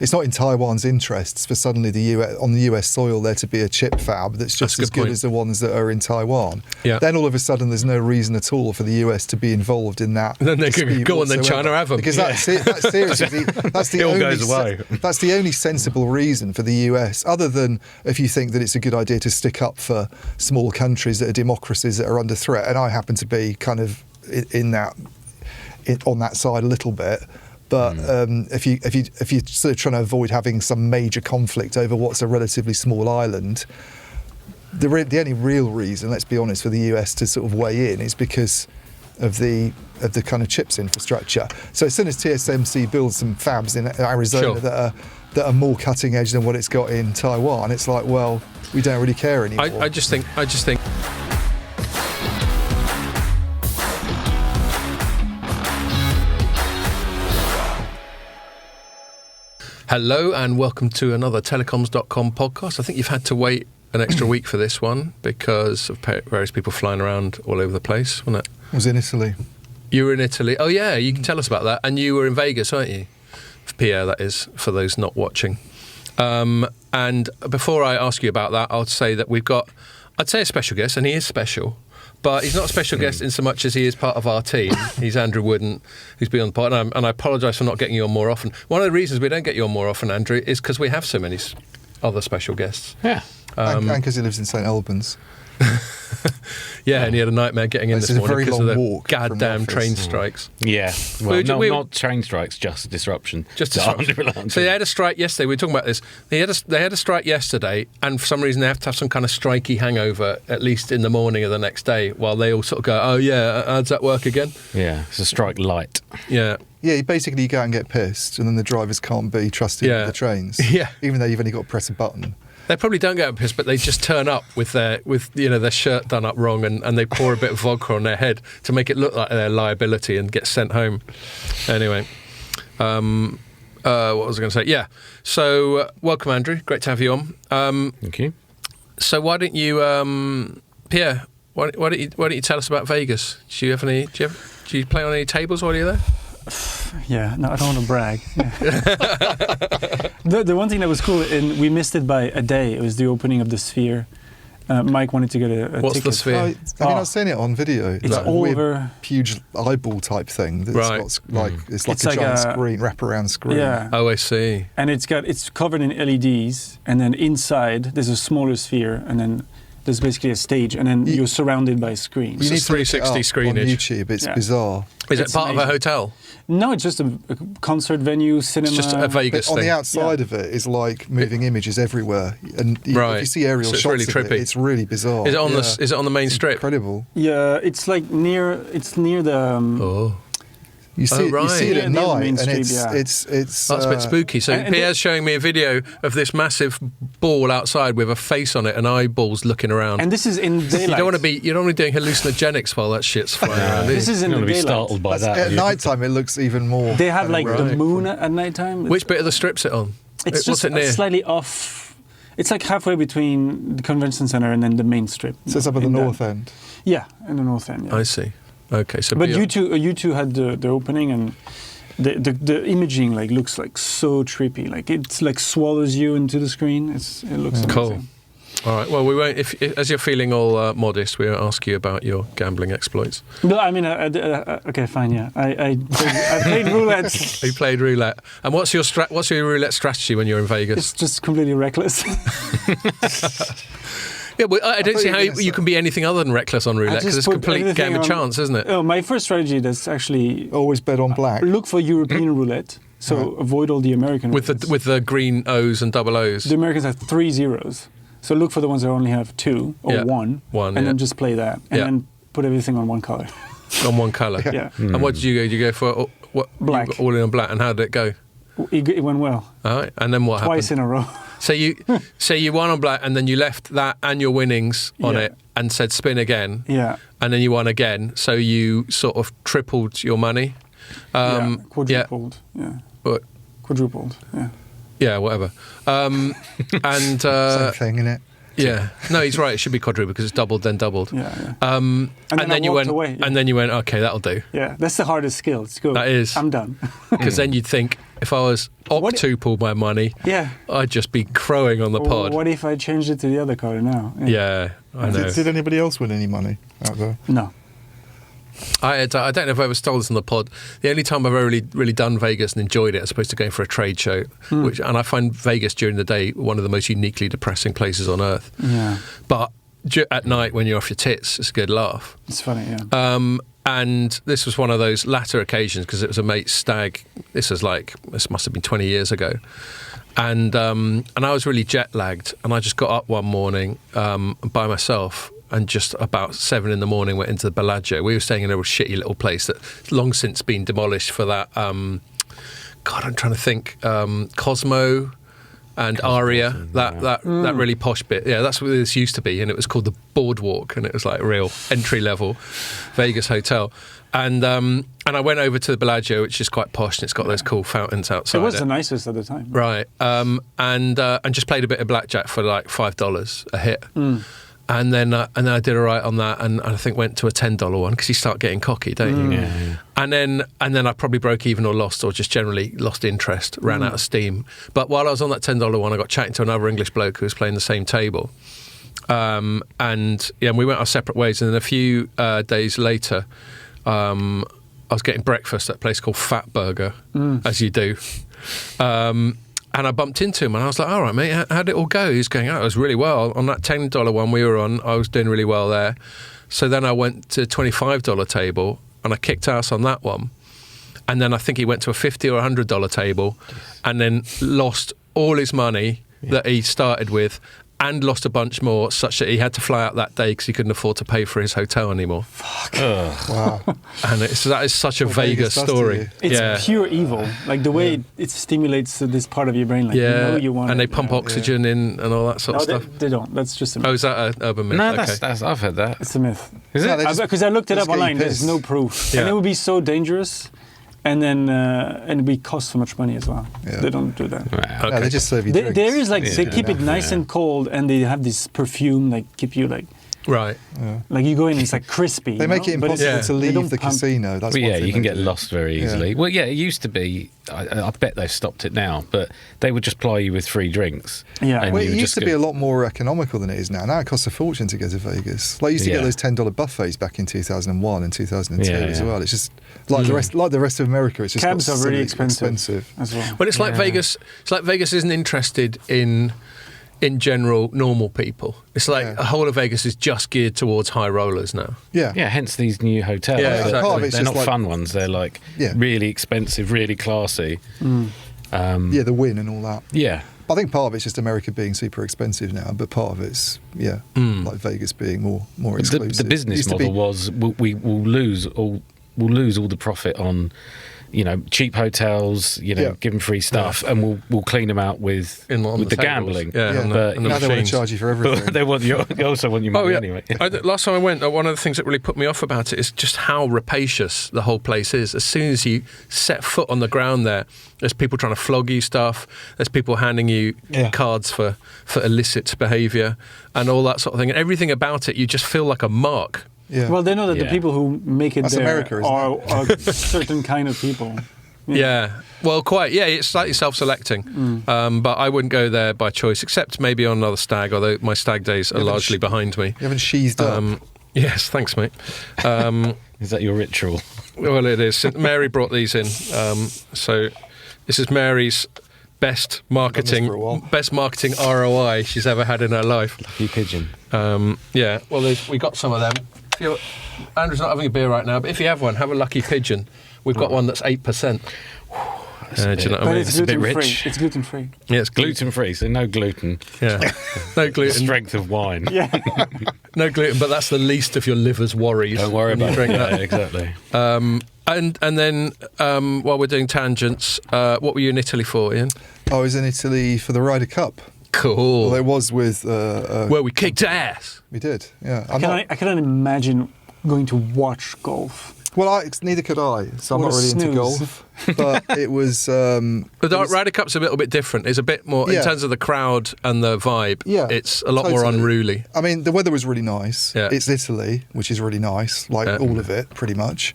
It's not in Taiwan's interests for suddenly on the US soil there to be a chip fab that's just as good as the ones that are in Taiwan. Yeah. Then all of a sudden there's no reason at all for the US to be involved in that. Then they could go on, then China have them. Because that's seriously, that's the all only goes away. That's the only sensible reason for the US, other than if you think that it's a good idea to stick up for small countries that are democracies that are under threat. And I happen to be kind of on that side a little bit. But if you're sort of trying to avoid having some major conflict over what's a relatively small island, the only real reason, let's be honest, for the US to sort of weigh in is because of the kind of chips infrastructure. So as soon as TSMC builds some fabs in Arizona that are more cutting edge than what it's got in Taiwan, it's like, well, we don't really care anymore. I just think. Hello and welcome to another Telecoms.com podcast. I think you've had to wait an extra week for this one because of various people flying around all over the place, wasn't it? I was in Italy. You were in Italy. Oh yeah, you can tell us about that. And you were in Vegas, aren't you? Pierre, that is, for those not watching. And before I ask you about that, I'll say that we've got, I'd say a special guest, and he is special. But he's not a special guest in so much as he is part of our team. He's Andrew Wooden, who's been on the pod, and I apologise for not getting you on more often. One of the reasons we don't get you on more often, Andrew, is because we have so many other special guests. Yeah. And because he lives in St Albans. Yeah, and he had a nightmare getting in this morning because of the goddamn the train strikes. Yeah, well, not train strikes, just disruption. Just disruption. So they had a strike yesterday. We were talking about this. They had a strike yesterday, and for some reason they have to have some kind of strikey hangover, at least in the morning of the next day, while they all sort of go, oh yeah, how does that work again? Yeah, it's a strike light. Yeah. Yeah, basically you go out and get pissed, and then the drivers can't be trusted with the trains. Yeah. Even though you've only got to press a button. They probably don't get pissed, but they just turn up with their shirt done up wrong, and they pour a bit of vodka on their head to make it look like their liability and get sent home. Anyway, what was I going to say? Yeah. So welcome, Andrew. Great to have you on. Thank you. So why don't you, Pierre? Why don't you tell us about Vegas? Do you play on any tables while you're there? Yeah, no, I don't want to brag. Yeah. the one thing that was cool, and we missed it by a day, it was the opening of the Sphere. Mike wanted to get a What's ticket. the Sphere? Have you not seen it on video? It's all over. Huge eyeball type thing. That's got it's like a giant screen, wraparound screen. Yeah. Oh, I see. And it's covered in LEDs, and then inside there's a smaller sphere, and then there's basically a stage, and then you're surrounded by screens. You need 360 screenage on YouTube. It's bizarre. Is it part of a hotel? No, it's just a concert venue, cinema. It's just a Vegas but on thing. the outside of it is like moving images everywhere, and if you see aerial shots really of trippy. it's really bizarre. Is it on the main strip? Incredible. Yeah, it's like near the. You see it at night, and Street, it's that's a bit spooky. So Pierre's showing me a video of this massive ball outside with a face on it and eyeballs looking around. And this is in daylight. You don't want to be doing hallucinogenics while that shit's flying around. This is in the daylight. Be startled by that. At night time, it looks even more. They have like the moon at night time. Which bit of the strip's it on? It's What's just it near? Slightly off. It's like halfway between the convention center and then the main strip. So it's up at the north end. Yeah, in the north end. Yeah. I see. Okay, so but you two had the opening, and the imaging like looks like so trippy. Like it's like swallows you into the screen. It looks cool. amazing. All right. Well, we won't. If as you're feeling all modest, we won't ask you about your gambling exploits. No, I mean, okay, fine. Yeah, I played roulette. You played roulette. And what's your roulette strategy when you're in Vegas? It's just completely reckless. Yeah, well, I don't see how you can be anything other than reckless on roulette, because it's a complete game of chance, isn't it? Oh, my first strategy that's actually always bet on black. Look for European roulette, so avoid all the American with the green O's and double O's. The Americans have 3 zeros, so look for the ones that only have 2 or 1, and then just play that, and then put everything on one color. On one color. Yeah. And what did you go? Did you go for black? All in on black, and how did it go? It went well. All right, and then what happened? Twice in a row. So you won on black, and then you left that and your winnings on it, and said spin again. Yeah. And then you won again, so you sort of tripled your money. Quadrupled. Yeah. What? Quadrupled. Yeah. Yeah, whatever. And same thing, innit? Yeah. No, he's right. It should be quadrupled because it's doubled, then doubled. Yeah. And then you went away, and then you went, okay, that'll do. Yeah, that's the hardest skill. It's good. That is. I'm done. Because then you'd think, if I was octuple my money, I'd just be crowing on the pod. What if I changed it to the other card now? Yeah, I know. Did anybody else win any money out there? No. I don't know if I ever told this on the pod. The only time I've ever really done Vegas and enjoyed it as opposed to going for a trade show, and I find Vegas during the day one of the most uniquely depressing places on earth. Yeah. But at night when you're off your tits, it's a good laugh. It's funny, yeah. And this was one of those latter occasions because it was a mate's stag. This must have been 20 years ago. And I was really jet lagged, and I just got up one morning by myself, and just about 7 a.m. went into the Bellagio. We were staying in a shitty little place that's long since been demolished for that. I'm trying to think. Cosmo and Aria, that really posh bit. Yeah, that's what this used to be, and it was called the Boardwalk, and it was like a real entry level Vegas hotel. And I went over to the Bellagio, which is quite posh, and it's got those cool fountains outside. It was the nicest at the time, right? And just played a bit of blackjack for like $5 a hit. And then I did all right on that, and I think went to a $10 one because you start getting cocky, don't you? Yeah. And then I probably broke even or lost, or just generally lost interest, ran out of steam. But while I was on that $10 one, I got chatting to another English bloke who was playing the same table, and we went our separate ways. And then a few days later, I was getting breakfast at a place called Fat Burger, as you do. And I bumped into him, and I was like, all right, mate, how did it all go? He was going, it was really well. On that $10 one we were on, I was doing really well there. So then I went to a $25 table, and I kicked ass on that one. And then I think he went to a $50 or $100 table, and then lost all his money that he started with, and lost a bunch more, such that he had to fly out that day because he couldn't afford to pay for his hotel anymore. Fuck. Wow. And that is such a Vegas story. It's pure evil. Like the way it stimulates this part of your brain. Like, you want and it. They pump oxygen in and all that sort of stuff. They don't. That's just a myth. Oh, is that an urban myth? No, okay. that's I've heard that. It's a myth. Is it? Because I looked it up online. There's no proof. Yeah. And it would be so dangerous. And then and we cost so much money as well. Yeah. They don't do that. Wow. No, they just serve you drinks. There is they keep it nice and cold, and they have this perfume keep you right. Like you go in, it's like crispy. They make it impossible to leave the casino. That's well, one thing you can they get do. lost very easily. Yeah. Well, yeah, it used to be. I bet they've stopped it now, but they would just ply you with free drinks. Yeah. and Well, you it would used just to be a lot more economical than it is now. Now it costs a fortune to go to Vegas. Like, you used to get those $10 buffets back in 2001 and 2002 as well. It's just like the rest of America. It's just cabs got are really silly expensive as well. Well, it's like Vegas. It's like Vegas isn't interested in general normal people. It's like the whole of Vegas is just geared towards high rollers now. Yeah. Yeah, hence these new hotels. Yeah, exactly. Part of it's They're just not fun ones. They're really expensive, really classy. The Wynn and all that. Yeah. I think part of it's just America being super expensive now, but part of it's like Vegas being more exclusive. The business model was we will lose all the profit on cheap hotels, give them free stuff, and we'll clean them out with the gambling. Yeah. But and the now they want machines. to charge you for everything. But they also want your money anyway. Last time I went, one of the things that really put me off about it is just how rapacious the whole place is. As soon as you set foot on the ground there's people trying to flog you stuff. There's people handing you cards for illicit behaviour and all that sort of thing. And everything about it, you just feel like a mark. Yeah. Well, they know that the people who make it That's there America, isn't are certain kind of people. Yeah. Well, quite. Yeah, it's slightly self-selecting. But I wouldn't go there by choice, except maybe on another stag, although my stag days are largely behind me. You haven't sheezed up. Yes, thanks, mate. Is that your ritual? Well, it is. Mary brought these in. So this is Mary's best marketing ROI she's ever had in her life. Lucky pigeon. Well, we got some of them. Andrew's not having a beer right now, but if you have one, have a Lucky Pigeon. We've got one that's 8%. Do you know what I mean? It's a bit gluten-free. rich. It's gluten-free. Yeah, it's Gluten-free, so no gluten. Yeah, no gluten. Strength of wine. Yeah. No gluten, but that's the least of your liver's worries. Don't worry about drink it. that. Yeah, exactly. And then while we're doing tangents, what were you in Italy for, Ian? I was in Italy for the Ryder Cup. Cool. Well, it was with... Where we kicked ass. We did, yeah. I cannot imagine going to watch golf. Well, neither could I, so I'm What not a really into snooze. golf. But it was... The Ryder Cup's a little bit different. It's a bit more, in terms of the crowd and the vibe, it's a lot more unruly. I mean, the weather was really nice. Yeah. It's Italy, which is really nice, all of it, pretty much.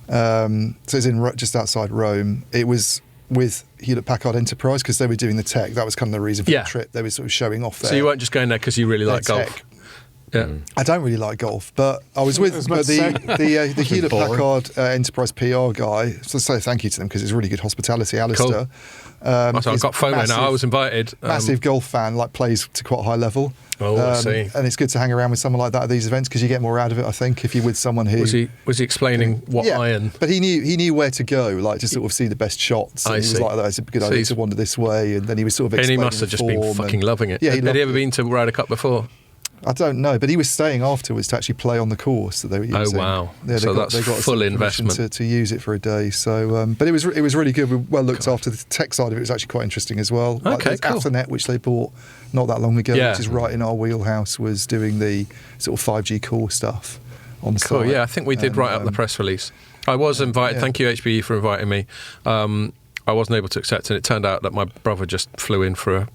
So it's in just outside Rome. It was with Hewlett-Packard Enterprise because they were doing the tech. That was kind of the reason for the trip. They were sort of showing off there. So you weren't just going there because you really like golf? Tech. Yeah. I don't really like golf, but I was with the Hewlett-Packard Enterprise PR guy. So say thank you to them because it's really good hospitality. Alistair. Cool. I've got FOMO now. I was invited. Massive golf fan, like plays to quite a high level. Oh, I see. And it's good to hang around with someone like that at these events because you get more out of it. I think if you're with someone who was he explaining what iron? But he knew where to go, like to sort of see the best shots. And he was like, "That's a good idea to wander this way." And then he was sort of explaining. And he must have just been fucking loving it. Yeah, had he ever been to Ryder Cup before? I don't know, but he was staying afterwards to actually play on the course that they were using. Oh wow! Yeah, so that's full investment to use it for a day. So, but it was really good. We well looked after. The tech side of it was actually quite interesting as well. Okay, cool. Ethernet, which they bought not that long ago, which is right in our wheelhouse, was doing the sort of 5G core stuff on site. Cool. Yeah, I think we did write up the press release. I was invited. Thank you, HPE, for inviting me. I wasn't able to accept, and it turned out that my brother just flew in for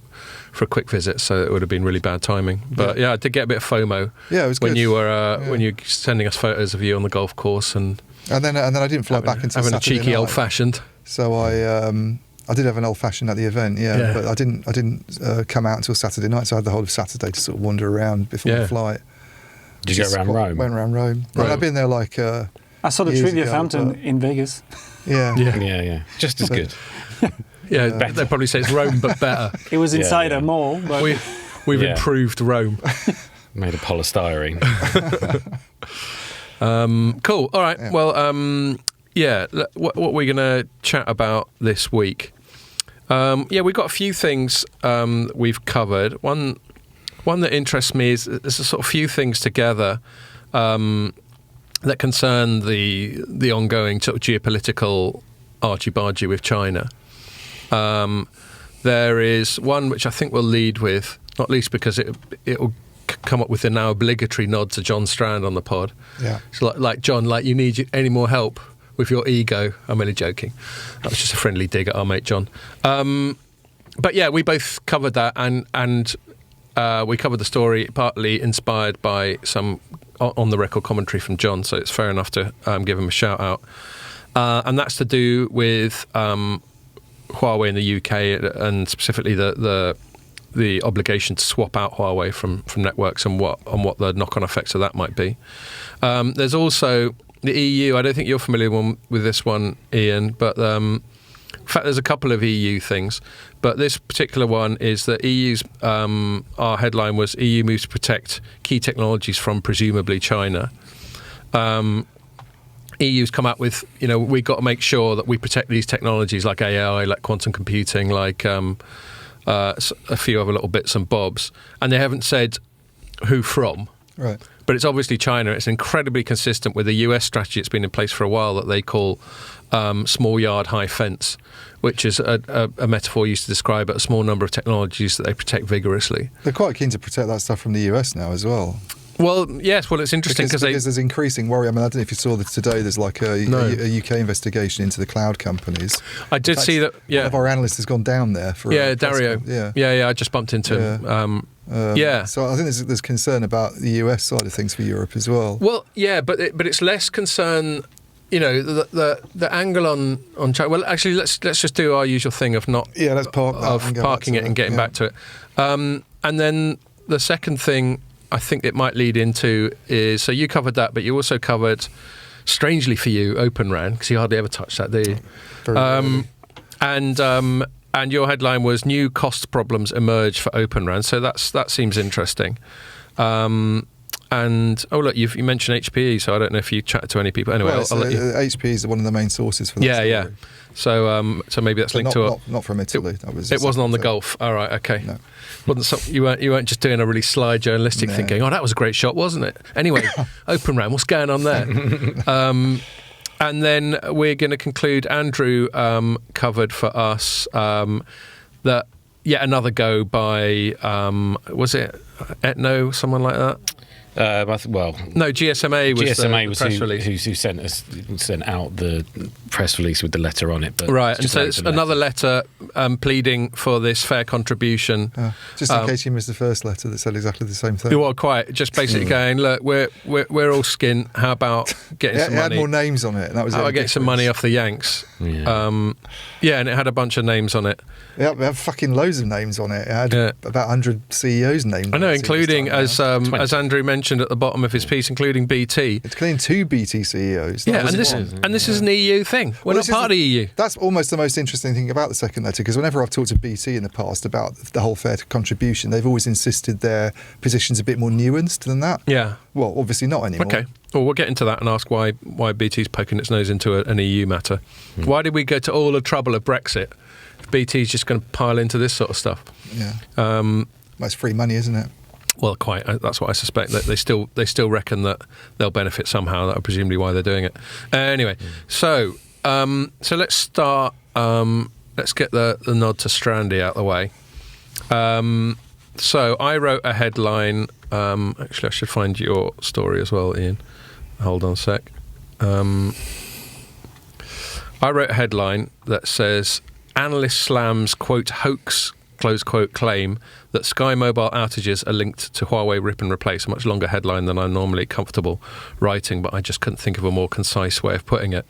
a quick visit, so it would have been really bad timing. But I did get a bit of FOMO. Yeah, it was when good. you were when you were sending us photos of you on the golf course, and then I didn't fly back until having Saturday a cheeky night. old-fashioned. So I did have an old-fashioned at the event, but I didn't come out until Saturday night. So I had the whole of Saturday to sort of wander around before the flight. Did you go around Rome? Went around Rome. Right. I've been there like. I saw the trivia fountain in Vegas. Yeah. Just as good. Yeah, they'd probably say it's Rome, but better. It was inside a mall, but we've improved Rome. Made of polystyrene. Cool. All right. Yeah. Well, what are we going to chat about this week? We've got a few things we've covered. One that interests me is there's a sort of few things together that concern the ongoing sort of geopolitical argy-bargy with China. There is one which I think we'll lead with, not least because it'll come up with the now obligatory nod to John Strand on the pod. Yeah. So like John, like you need any more help with your ego. I'm only joking. That was just a friendly dig at our mate John. But yeah, we both covered that, and we covered the story partly inspired by some on the record commentary from John. So it's fair enough to give him a shout out. And that's to do with Huawei in the UK, and specifically the obligation to swap out Huawei from networks and what the knock-on effects of that might be. There's also the EU. I don't think you're familiar with this one, Ian, but in fact there's a couple of EU things. But this particular one is that EU's our headline was EU moves to protect key technologies from presumably China. EU's come out with, we've got to make sure that we protect these technologies like AI, like quantum computing, like a few other little bits and bobs. And they haven't said who from. Right. But it's obviously China. It's incredibly consistent with the US strategy that's been in place for a while that they call small yard, high fence, which is a metaphor used to describe a small number of technologies that they protect vigorously. They're quite keen to protect that stuff from the US now as well. Well, yes. Well, it's interesting because there's increasing worry. I mean, I don't know if you saw that today. There's like a UK investigation into the cloud companies. I did see that. Yeah, one of our analysts has gone down there for. Yeah, Dario. Yeah. I just bumped into him. So I think there's concern about the US side of things for Europe as well. Well, yeah, but it's less concern. The angle on China. Well, actually, let's just do our usual thing of not. Yeah, let's parking it and getting back to it. And then the second thing I think it might lead into is, so you covered that, but you also covered, strangely for you, Open RAN, because you hardly ever touch that, do you? And your headline was new cost problems emerge for Open RAN, so that seems interesting. And look, you mentioned HPE, so I don't know if you chatted to any people. Anyway, I'll let you. HPE is one of the main sources for that. Yeah. So maybe that's linked to not from Italy. It wasn't on the Gulf. All right, okay. No. You weren't just doing a really sly journalistic thing, going, that was a great shot, wasn't it? Anyway, Open RAN, what's going on there? And then we're going to conclude. Andrew covered for us that yet another go by was it Etno, someone like that? No, GSMA was the press release. Who sent out the press release with the letter on it. But right, and so it's another letter pleading for this fair contribution. Just in case you missed the first letter that said exactly the same thing. Well, quite. Just basically going, look, we're all skin. How about getting some money? It had more names on it, and that was. How about getting some money off the Yanks? Yeah. And it had a bunch of names on it. Yeah, it had fucking loads of names on it. It had about 100 CEOs' names. I know, including as Andrew mentioned at the bottom of his piece, including BT. It's including 2 BT CEOs. This is an EU thing. We're not part of the EU. That's almost the most interesting thing about the second letter, because whenever I've talked to BT in the past about the whole fair contribution, they've always insisted their position's a bit more nuanced than that. Yeah. Well, obviously not anymore. Okay. Well, we'll get into that and ask why BT's poking its nose into an EU matter. Why did we go to all the trouble of Brexit if BT's just going to pile into this sort of stuff? Yeah. Well, it's free money, isn't it? Well, quite. That's what I suspect. That they still reckon that they'll benefit somehow. That's presumably why they're doing it. Anyway, so let's start. Let's get the nod to Strandy out of the way. So I wrote a headline. Actually, I should find your story as well, Ian. Hold on a sec. I wrote a headline that says, "Analyst slams, quote, hoax, close quote, claim that Sky Mobile outages are linked to Huawei rip and replace." A much longer headline than I'm normally comfortable writing, but I just couldn't think of a more concise way of putting it.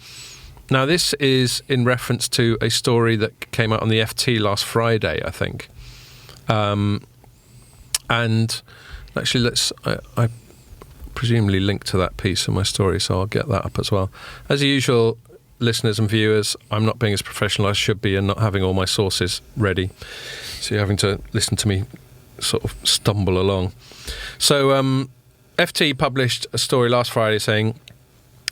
Now, this is in reference to a story that came out on the FT last Friday, I think. And actually, I presumably linked to that piece in my story, so I'll get that up as well. As usual, listeners and viewers, I'm not being as professional as I should be and not having all my sources ready. So you're having to listen to me sort of stumble along. So FT published a story last Friday saying,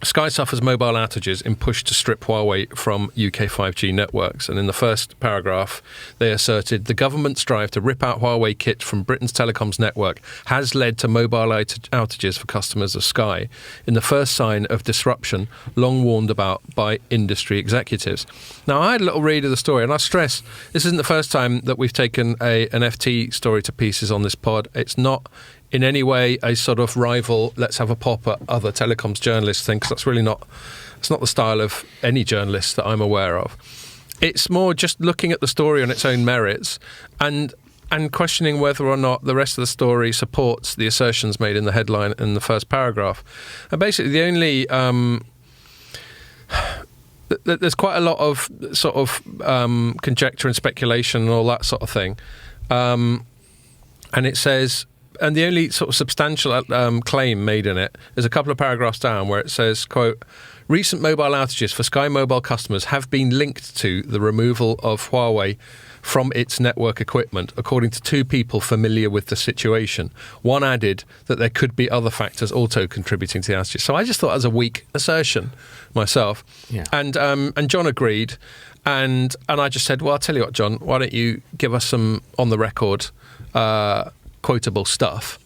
Sky suffers mobile outages in push to strip Huawei from UK 5G networks. And in the first paragraph, they asserted the government's drive to rip out Huawei kit from Britain's telecoms network has led to mobile outages for customers of Sky, in the first sign of disruption long warned about by industry executives. Now, I had a little read of the story, and I stress this isn't the first time that we've taken an FT story to pieces on this pod. It's not in any way a sort of rival, let's have a pop at other telecoms journalists thing, because that's really not the style of any journalist that I'm aware of. It's more just looking at the story on its own merits and questioning whether or not the rest of the story supports the assertions made in the headline in the first paragraph. And basically the only there's quite a lot of sort of conjecture and speculation and all that sort of thing. And it says, and the only sort of substantial claim made in it is a couple of paragraphs down where it says, quote, recent mobile outages for Sky Mobile customers have been linked to the removal of Huawei from its network equipment, according to 2 people familiar with the situation. One added that there could be other factors also contributing to the outages. So I just thought it was a weak assertion myself. Yeah. And John agreed. And I just said, well, I'll tell you what, John, why don't you give us some on the record quotable stuff,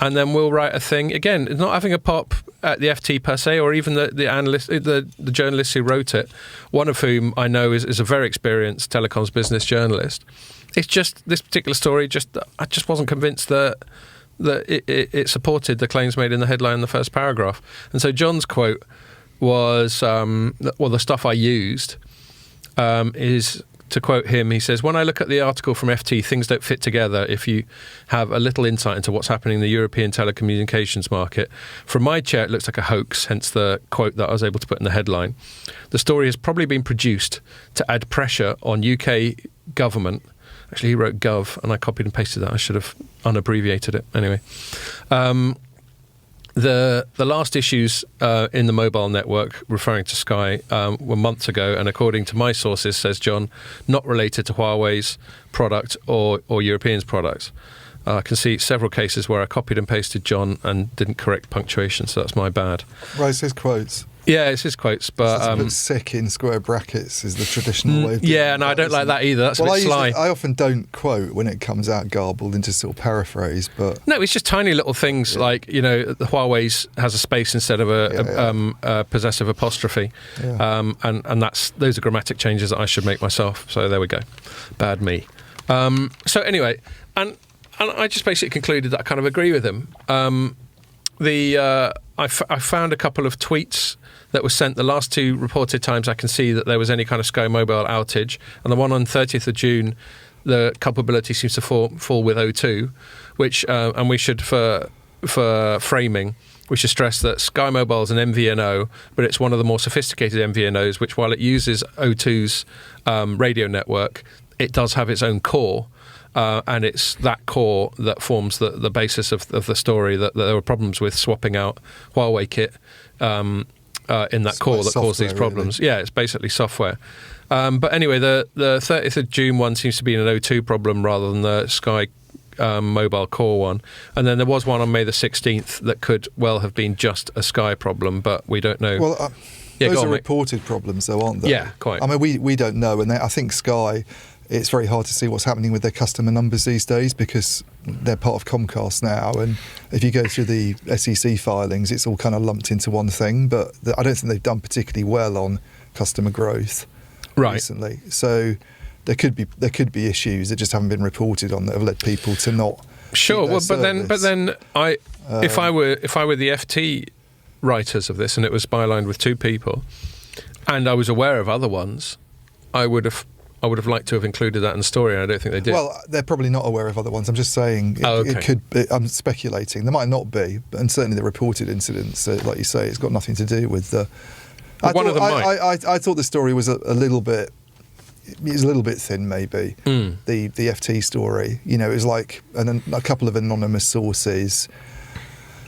and then we'll write a thing. Again, not having a pop at the FT per se, or even the analyst, the journalists who wrote it, one of whom I know is a very experienced telecoms business journalist. It's just this particular story. I just wasn't convinced that it supported the claims made in the headline in the first paragraph. And so John's quote was, the stuff I used is. To quote him, he says, when I look at the article from FT, things don't fit together if you have a little insight into what's happening in the European telecommunications market. From my chair, it looks like a hoax, hence the quote that I was able to put in the headline. The story has probably been produced to add pressure on UK government. Actually, he wrote gov, and I copied and pasted that. I should have unabbreviated it. Anyway. The last issues in the mobile network, referring to Sky, were months ago, and according to my sources, says John, not related to Huawei's product or Europeans' products. I can see several cases where I copied and pasted John and didn't correct punctuation, so that's my bad. Right, it's his quotes. Yeah, it's his quotes, but put sick in square brackets is the traditional way of doing it. Yeah, no, I don't like that either. That's a bit sly. I often don't quote when it comes out garbled and just sort of paraphrase, but no, it's just tiny little things like, you know, the Huawei's has a space instead of a possessive apostrophe, and those are grammatic changes that I should make myself. So there we go, bad me. So anyway, and I just basically concluded that I kind of agree with him. I found a couple of tweets that were sent the last two reported times I can see that there was any kind of Sky Mobile outage, and the one on 30th of June, the culpability seems to fall with O2, which and we should for framing. We should stress that Sky Mobile is an MVNO, but it's one of the more sophisticated MVNOs, which, while it uses O2's radio network, it does have its own core, and it's that core that forms the basis of the story, that there were problems with swapping out Huawei kit in that core that caused these problems. Really. Yeah, it's basically software. But anyway, the 30th of June one seems to be an O2 problem rather than the Sky Mobile core one, and then there was one on May the 16th that could well have been just a Sky problem, but we don't know. Well, those are reported problems, though, aren't they? Yeah, quite. I mean, we don't know, and I think Sky, it's very hard to see what's happening with their customer numbers these days because they're part of Comcast now, and if you go through the SEC filings, it's all kind of lumped into one thing, but I don't think they've done particularly well on customer growth recently. So there could be issues that just haven't been reported on that have led people to not. Sure, well, but then if I were the FT writers of this, and it was bylined with two people, and I was aware of other ones, I would have liked to have included that in the story, and I don't think they did. Well, they're probably not aware of other ones. I'm just saying it could be. I'm speculating. There might not be, and certainly the reported incidents, like you say, it's got nothing to do with the. I thought the story was a little bit. It was a little bit thin, maybe. The FT story. You know, it was like a couple of anonymous sources.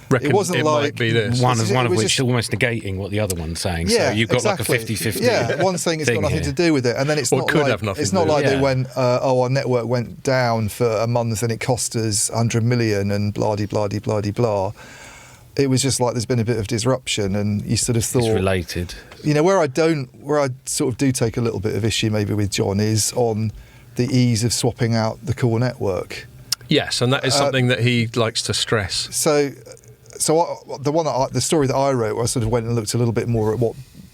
It wasn't like might be this. One of which almost negating what the other one's saying. Yeah, so you've got exactly. like a 50-50. Yeah, one saying it's got nothing to do with it, and then it's not like they went, our network went down for a month and it cost us 100 million and blah blah blah blah blah. It was just like there's been a bit of disruption, and you sort of thought it's related. You know, where I sort of do take a little bit of issue maybe with John is on the ease of swapping out the core network. Yes, and that is something that he likes to stress. So the story that I wrote, where I sort of went and looked a little bit more at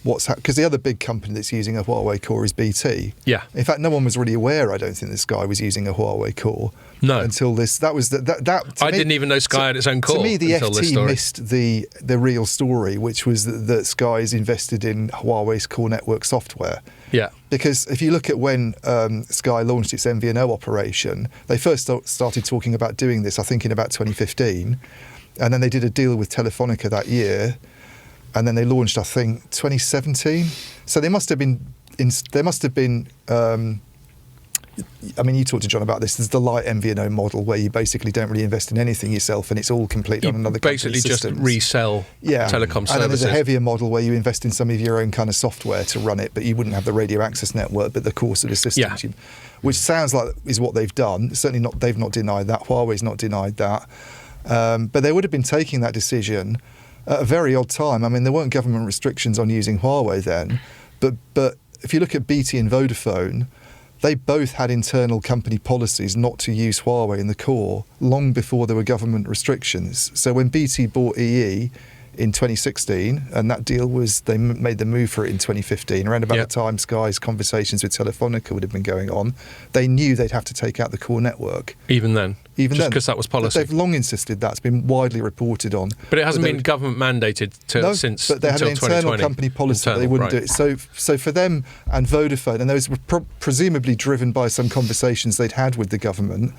what's happening, because the other big company that's using a Huawei core is BT. Yeah. In fact, no one was really aware. I don't think this guy was using a Huawei core. No. Until this, didn't even know Sky had its own core. To me, the FT missed the real story, which was that Sky is invested in Huawei's core network software. Yeah. Because if you look at when Sky launched its MVNO operation, they first started talking about doing this, I think, in about 2015. And then they did a deal with Telefonica that year, and then they launched, I think, 2017. So they must have been. I mean, you talked to John about this. There's the light MVNO model where you basically don't really invest in anything yourself, and it's all complete on another company's systems. Basically, just resell telecom services. And then there's a heavier model where you invest in some of your own kind of software to run it, but you wouldn't have the radio access network, but the core sort of systems. Yeah. Which sounds like is what they've done. Certainly not. They've not denied that. Huawei's not denied that. But they would have been taking that decision at a very odd time. I mean, there weren't government restrictions on using Huawei then, but if you look at BT and Vodafone, they both had internal company policies not to use Huawei in the core long before there were government restrictions. So when BT bought EE in 2016, and that deal was, they made the move for it in 2015, around about the time Sky's conversations with Telefonica would have been going on, they knew they'd have to take out the core network. Even then? Just because that was policy? But they've long insisted that. It's been widely reported on. But it hasn't been government mandated since but they had an internal company policy that they wouldn't do it. So for them and Vodafone, and those were presumably driven by some conversations they'd had with the government,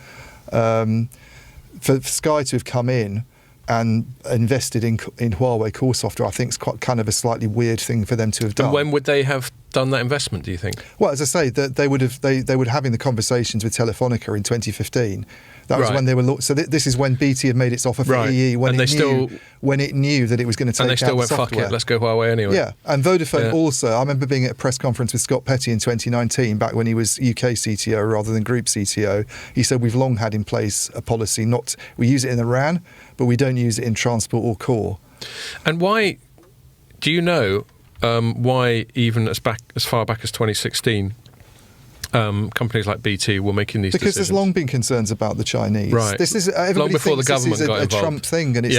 for Sky to have come in and invested in Huawei core software, I think is quite kind of a slightly weird thing for them to have done. And when would they have done that investment, do you think? Well, as I say, they were having the conversations with Telefonica in 2015. That was when they were. So this is when BT had made its offer for EE, when it knew that it was going to take out the software. And they still went, fuck it, let's go Huawei anyway. Yeah, and Vodafone also. I remember being at a press conference with Scott Petty in 2019, back when he was UK CTO rather than Group CTO. He said, we've long had in place a policy we use it in the RAN, but we don't use it in transport or core. And why, do you know why even as far back as 2016, companies like BT were making these decisions? Because there's long been concerns about the Chinese. Right. This is long before the government got involved. A Trump thing, and it's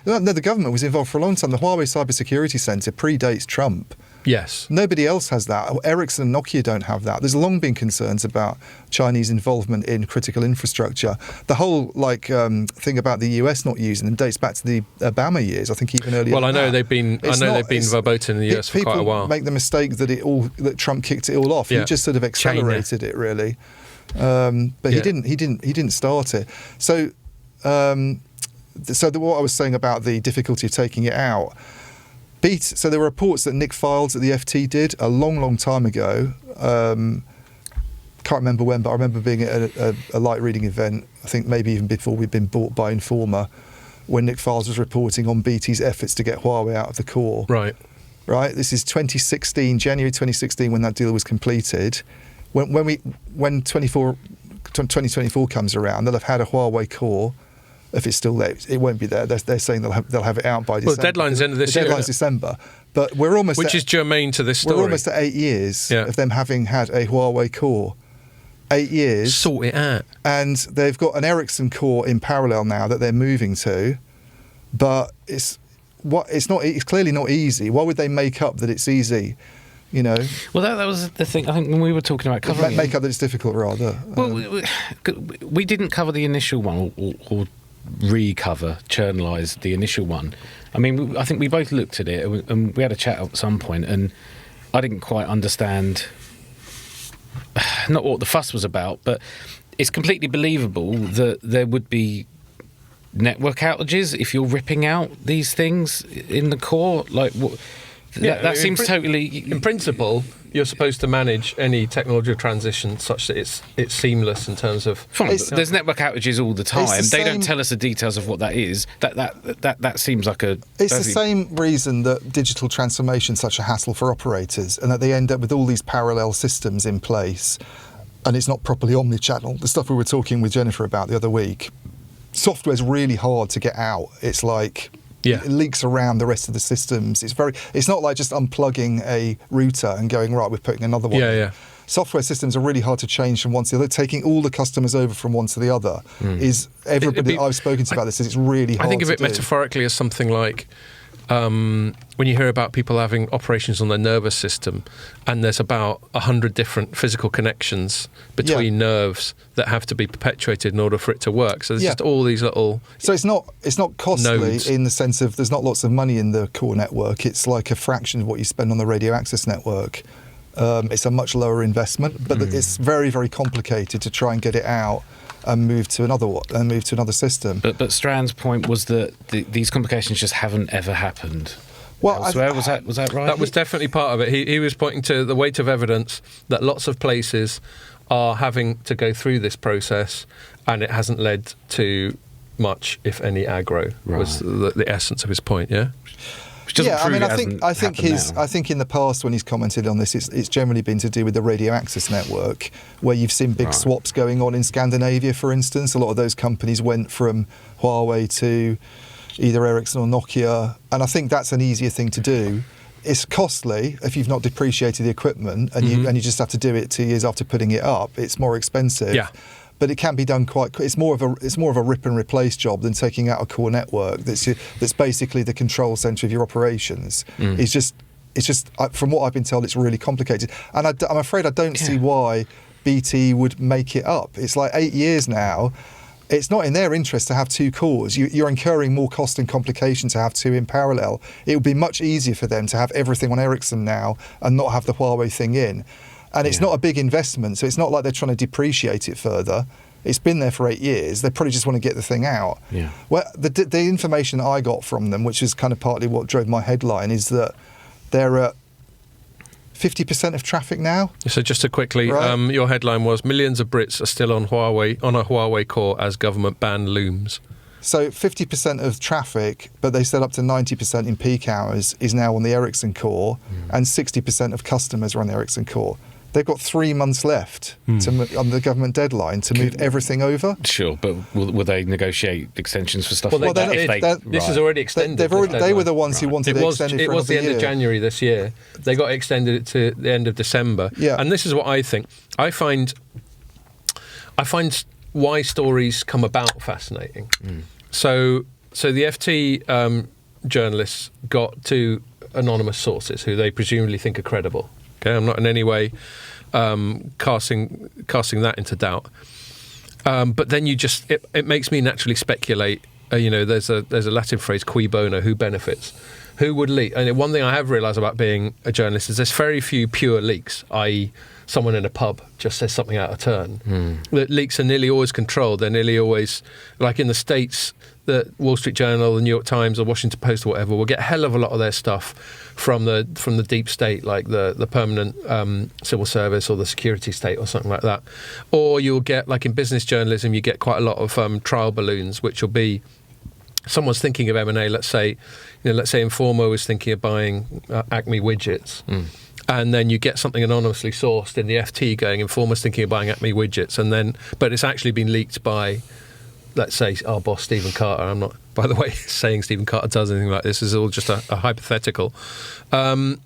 No, the government was involved for a long time. The Huawei Cybersecurity Centre predates Trump. Yes. Nobody else has that. Ericsson and Nokia don't have that. There's long been concerns about Chinese involvement in critical infrastructure. The whole thing about the US not using them dates back to the Obama years. I think even earlier. Well, than I know that. they've been verboten in the US for quite a while. People make the mistake that Trump kicked it all off. He just sort of accelerated it really, but he didn't start it. So, what I was saying about the difficulty of taking it out. So there were reports that Nick Files at the FT did a long, long time ago. Can't remember when, but I remember being at a light reading event, I think maybe even before we'd been bought by Informer, when Nick Files was reporting on BT's efforts to get Huawei out of the core. Right. This is 2016, January 2016, when that deal was completed. When 2024 comes around, they'll have had a Huawei core. If it's still there, it won't be there. They're saying they'll have it out by December. Well, the deadline's end of this year. The deadline's December. But we're almost Which is germane to this story. We're almost at 8 years of them having had a Huawei core. 8 years. Sort it out. And they've got an Ericsson core in parallel now that they're moving to. But it's clearly not easy. Why would they make up that it's easy? You know. Well, that was the thing. I think when we were talking about covering make up that it's difficult, rather. Well, we didn't cover the initial one or recover, churnalise the initial one. I mean, I think we both looked at it and we had a chat at some point, and I didn't quite understand not what the fuss was about, but it's completely believable that there would be network outages if you're ripping out these things in the core. Like, what? That seems totally. In principle, you're supposed to manage any technological transition such that it's seamless in terms of. There's network outages all the time. They don't tell us the details of what that is. That seems like a. It's the same reason that digital transformation is such a hassle for operators, and that they end up with all these parallel systems in place, and it's not properly omni-channel. The stuff we were talking with Jennifer about the other week. Software's really hard to get out. It's like. It leaks around the rest of the systems. It's not like just unplugging a router and going, right, we're putting another one in. Software systems are really hard to change from one to the other. Taking all the customers over from one to the other is everybody that I've spoken to about this says it's really hard. I think of it metaphorically as something like when you hear about people having operations on their nervous system, and there's about 100 different physical connections between nerves that have to be perpetuated in order for it to work. So there's just all these little. So it's not costly nodes. In the sense of there's not lots of money in the core network. It's like a fraction of what you spend on the radio access network. It's a much lower investment, but it's very, very complicated to try and get it out and move to another system. But Strand's point was that these complications just haven't ever happened. Well, elsewhere. Was that right? That was definitely part of it. He was pointing to the weight of evidence that lots of places are having to go through this process, and it hasn't led to much, if any, aggro. Right. Was the essence of his point. Yeah. I mean, I think in the past when he's commented on this, it's generally been to do with the radio access network, where you've seen big swaps going on in Scandinavia, for instance. A lot of those companies went from Huawei to either Ericsson or Nokia, and I think that's an easier thing to do. It's costly if you've not depreciated the equipment, and you just have to do it 2 years after putting it up. It's more expensive. Yeah. But it can be done quite quick. It's more of a rip and replace job than taking out a core network that's basically the control center of your operations. It's just from what I've been told, it's really complicated, and I'm afraid I don't see why BT would make it up. It's like 8 years now. It's not in their interest to have two cores. You're incurring more cost and complication to have two in parallel. It would be much easier for them to have everything on Ericsson now and not have the Huawei thing in. And it's not a big investment, so it's not like they're trying to depreciate it further. It's been there for 8 years. They probably just want to get the thing out. Yeah. Well, the information I got from them, which is kind of partly what drove my headline, is that they're at 50% of traffic now. So just to quickly, your headline was millions of Brits are still on a Huawei core as government ban looms. So 50% of traffic, but they said up to 90% in peak hours, is now on the Ericsson core, and 60% of customers are on the Ericsson core. They've got 3 months left on the government deadline to move everything over. Sure, but will they negotiate extensions for stuff like that? This is already extended. They were the ones who wanted it extended for another year. It was the end of January this year. They got extended it to the end of December. Yeah. And this is what I think. I find why stories come about fascinating. So the FT journalists got to anonymous sources who they presumably think are credible. Okay, I'm not in any way casting that into doubt. But then it makes me naturally speculate. There's a Latin phrase, cui bono, who benefits, who would leak. And one thing I have realised about being a journalist is there's very few pure leaks, i.e. someone in a pub just says something out of turn. The leaks are nearly always controlled. They're nearly always, like in the States, the Wall Street Journal, the New York Times, or Washington Post, or whatever, will get a hell of a lot of their stuff from the deep state, like the permanent civil service or the security state or something like that. Or you'll get, like in business journalism, you get quite a lot of trial balloons, which will be someone's thinking of M&A. Let's say Informer was thinking of buying Acme widgets. And then you get something anonymously sourced in the FT going, Informer's thinking of buying Acme widgets, but it's actually been leaked by, let's say, our boss, Stephen Carter. I'm not, by the way, saying Stephen Carter does anything like this. This is all just a hypothetical. But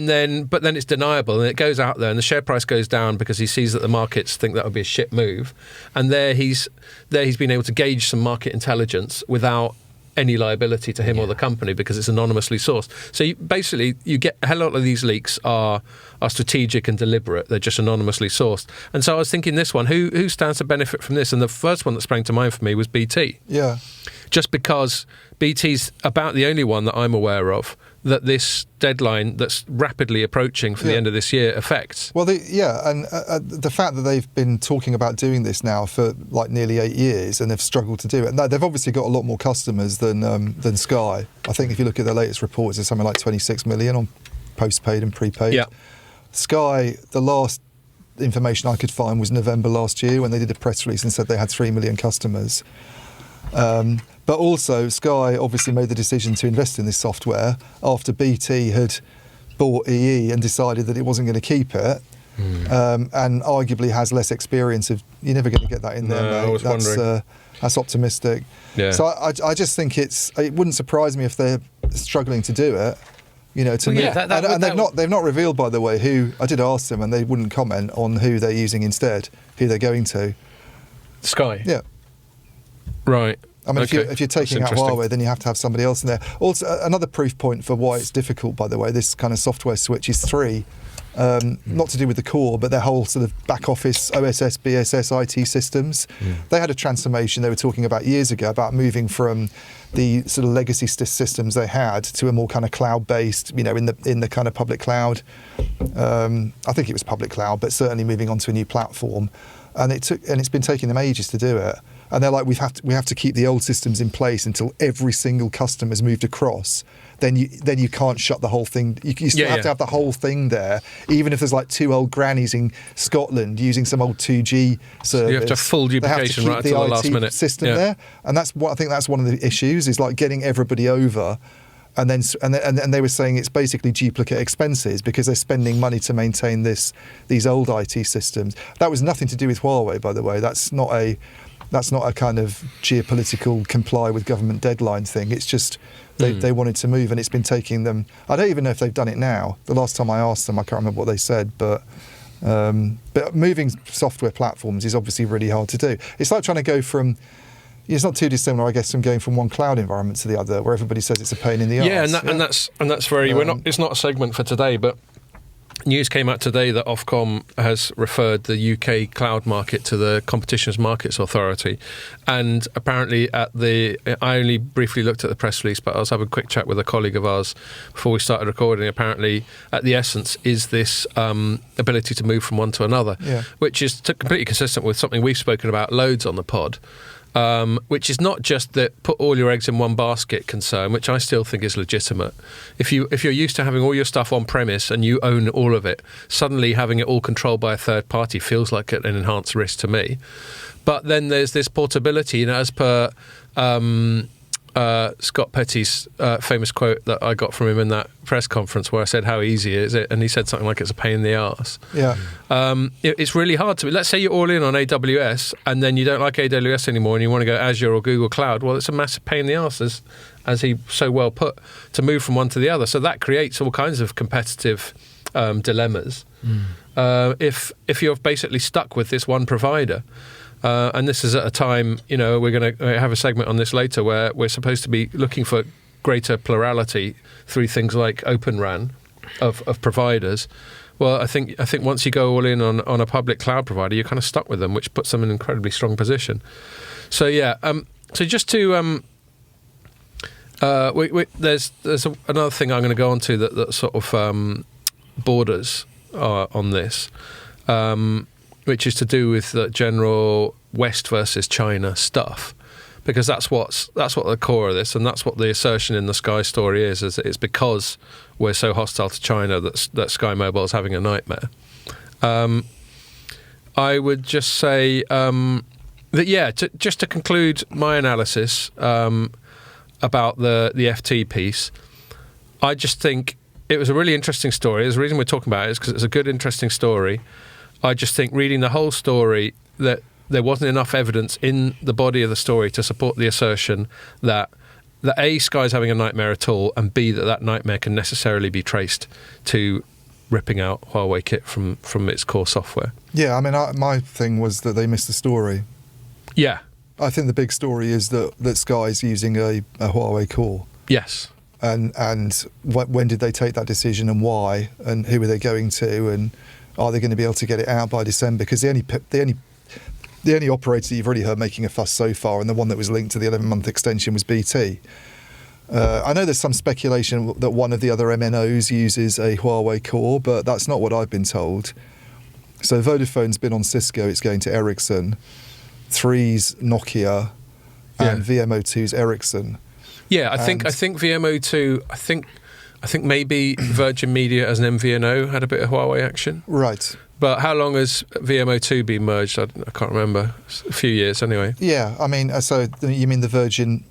then it's deniable, and it goes out there, and the share price goes down because he sees that the markets think that would be a shit move. And there he's been able to gauge some market intelligence without any liability to him or the company because it's anonymously sourced. So you get a hell lot of these leaks are strategic and deliberate. They're just anonymously sourced. And so I was thinking this one, who stands to benefit from this? And the first one that sprang to mind for me was BT. Yeah. Just because BT's about the only one that I'm aware of that this deadline that's rapidly approaching for the end of this year affects. Well, and the fact that they've been talking about doing this now for like nearly 8 years and they've struggled to do it. Now, they've obviously got a lot more customers than Sky. I think if you look at their latest reports, there's something like 26 million on postpaid and prepaid. Yeah. Sky, the last information I could find was November last year when they did a press release and said they had 3 million customers. But also, Sky obviously made the decision to invest in this software after BT had bought EE and decided that it wasn't going to keep it, and arguably has less experience of. You're never going to get that in there, mate. I was wondering. That's optimistic. Yeah. So I just think it wouldn't surprise me if they're struggling to do it. They've not revealed, by the way, who. I did ask them, and they wouldn't comment on who they're using instead, who they're going to. Sky. Yeah. Right. I mean, Okay. if you're taking out Huawei, then you have to have somebody else in there. Also, another proof point for why it's difficult, by the way, this kind of software switch is 3. Not to do with the core, but their whole sort of back office OSS, BSS, IT systems. They had a transformation they were talking about years ago about moving from the sort of legacy systems they had to a more kind of cloud-based, in the kind of public cloud. I think it was public cloud, but certainly moving on to a new platform. And it's been taking them ages to do it. And they're like, we have to keep the old systems in place until every single customer's moved across. Then you can't shut the whole thing. You still have to have the whole thing there, even if there's like 2 old grannies in Scotland using some old 2G service. So you have to have full duplication right until the last minute. System there, and I think that's one of the issues is like getting everybody over. And they were saying it's basically duplicate expenses because they're spending money to maintain these old IT systems. That was nothing to do with Huawei, by the way. That's not a kind of geopolitical comply with government deadline thing. It's just they wanted to move, and it's been taking them. I don't even know if they've done it now. The last time I asked them, I can't remember what they said, but moving software platforms is obviously really hard to do. It's like trying to go from. It's not too dissimilar, I guess, from going from one cloud environment to the other, where everybody says it's a pain in the arse. Yeah, and that's very. It's not a segment for today, but news came out today that Ofcom has referred the UK cloud market to the Competition Markets Authority, and apparently I only briefly looked at the press release, but I was having a quick chat with a colleague of ours before we started recording. Apparently, at the essence, is this ability to move from one to another, which is completely consistent with something we've spoken about loads on the pod. Which is not just that put all your eggs in one basket concern, which I still think is legitimate. If you're used to having all your stuff on premise and you own all of it, suddenly having it all controlled by a third party feels like an enhanced risk to me. But then there's this portability, as per Scott Petty's famous quote that I got from him in that press conference where I said, how easy is it? And he said something like it's a pain in the arse. Yeah. It's really hard to. Let's say you're all in on AWS and then you don't like AWS anymore and you want to go Azure or Google Cloud. Well, it's a massive pain in the arse, as he so well put, to move from one to the other. So that creates all kinds of competitive dilemmas. If you're basically stuck with this one provider. And this is at a time, we're going to have a segment on this later where we're supposed to be looking for greater plurality through things like Open RAN of providers. Well, I think once you go all in on a public cloud provider, you're kind of stuck with them, which puts them in an incredibly strong position. So yeah, so just to there's another thing I'm going to go on to that sort of borders on this, which is to do with the general West versus China stuff, because that's what the core of this, and that's what the assertion in the Sky story is that it's because we're so hostile to China that Sky Mobile is having a nightmare. I would just say that just to conclude my analysis about the FT piece, I just think it was a really interesting story. The reason we're talking about it is because it's a good, interesting story. I just think reading the whole story that there wasn't enough evidence in the body of the story to support the assertion that A, Sky's having a nightmare at all, and B, that nightmare can necessarily be traced to ripping out Huawei kit from its core software. Yeah, I mean, my thing was that they missed the story. Yeah. I think the big story is that Sky's using a Huawei core. Yes. And when did they take that decision, and why, and who are they going to, and are they going to be able to get it out by December? Because the only operator that you've already heard making a fuss so far, and the one that was linked to the 11-month extension, was BT. I know there's some speculation that one of the other MNOs uses a Huawei core, but that's not what I've been told. So Vodafone's been on Cisco, it's going to Ericsson. 3's Nokia, and VMO2's Ericsson. Yeah, I think VMO2. I think maybe Virgin Media as an MVNO had a bit of Huawei action. Right. But how long has VMO2 been merged? I can't remember. A few years, anyway. Yeah, I mean, so you mean the Virgin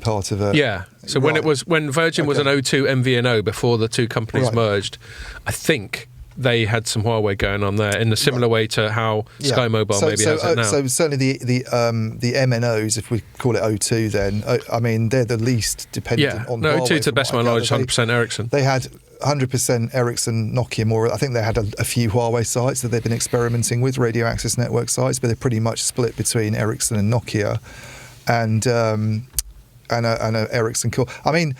part of it? Yeah. So right. when Virgin was an O2 MVNO before the two companies right. merged, I think they had some Huawei going on there in a similar way to how Sky Mobile maybe has it now. So certainly the MNOs, if we call it O2 then, I mean, they're the least dependent on Huawei. O2 to the best of my knowledge, 100% Ericsson. They had 100% Ericsson, Nokia more. I think they had a few Huawei sites that they've been experimenting with, radio access network sites, but they're pretty much split between Ericsson and Nokia and a Ericsson core. I mean,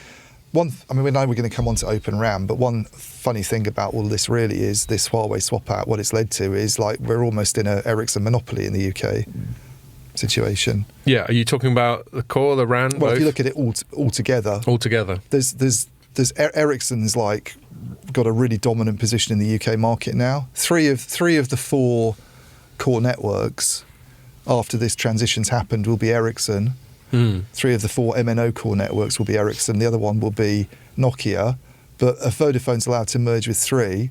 we know we're going to come on to Open RAN, but one funny thing about all this really is this Huawei swap out. What it's led to is like we're almost in a Ericsson monopoly in the UK situation. Yeah, are you talking about the core, the RAN? Well, both? if you look at it all together, there's Ericsson's like got a really dominant position in the UK market now. Three of the 4 core networks after this transition's happened will be Ericsson. 3 of the 4 MNO core networks will be Ericsson. The other one will be Nokia. But if Vodafone's allowed to merge with 3,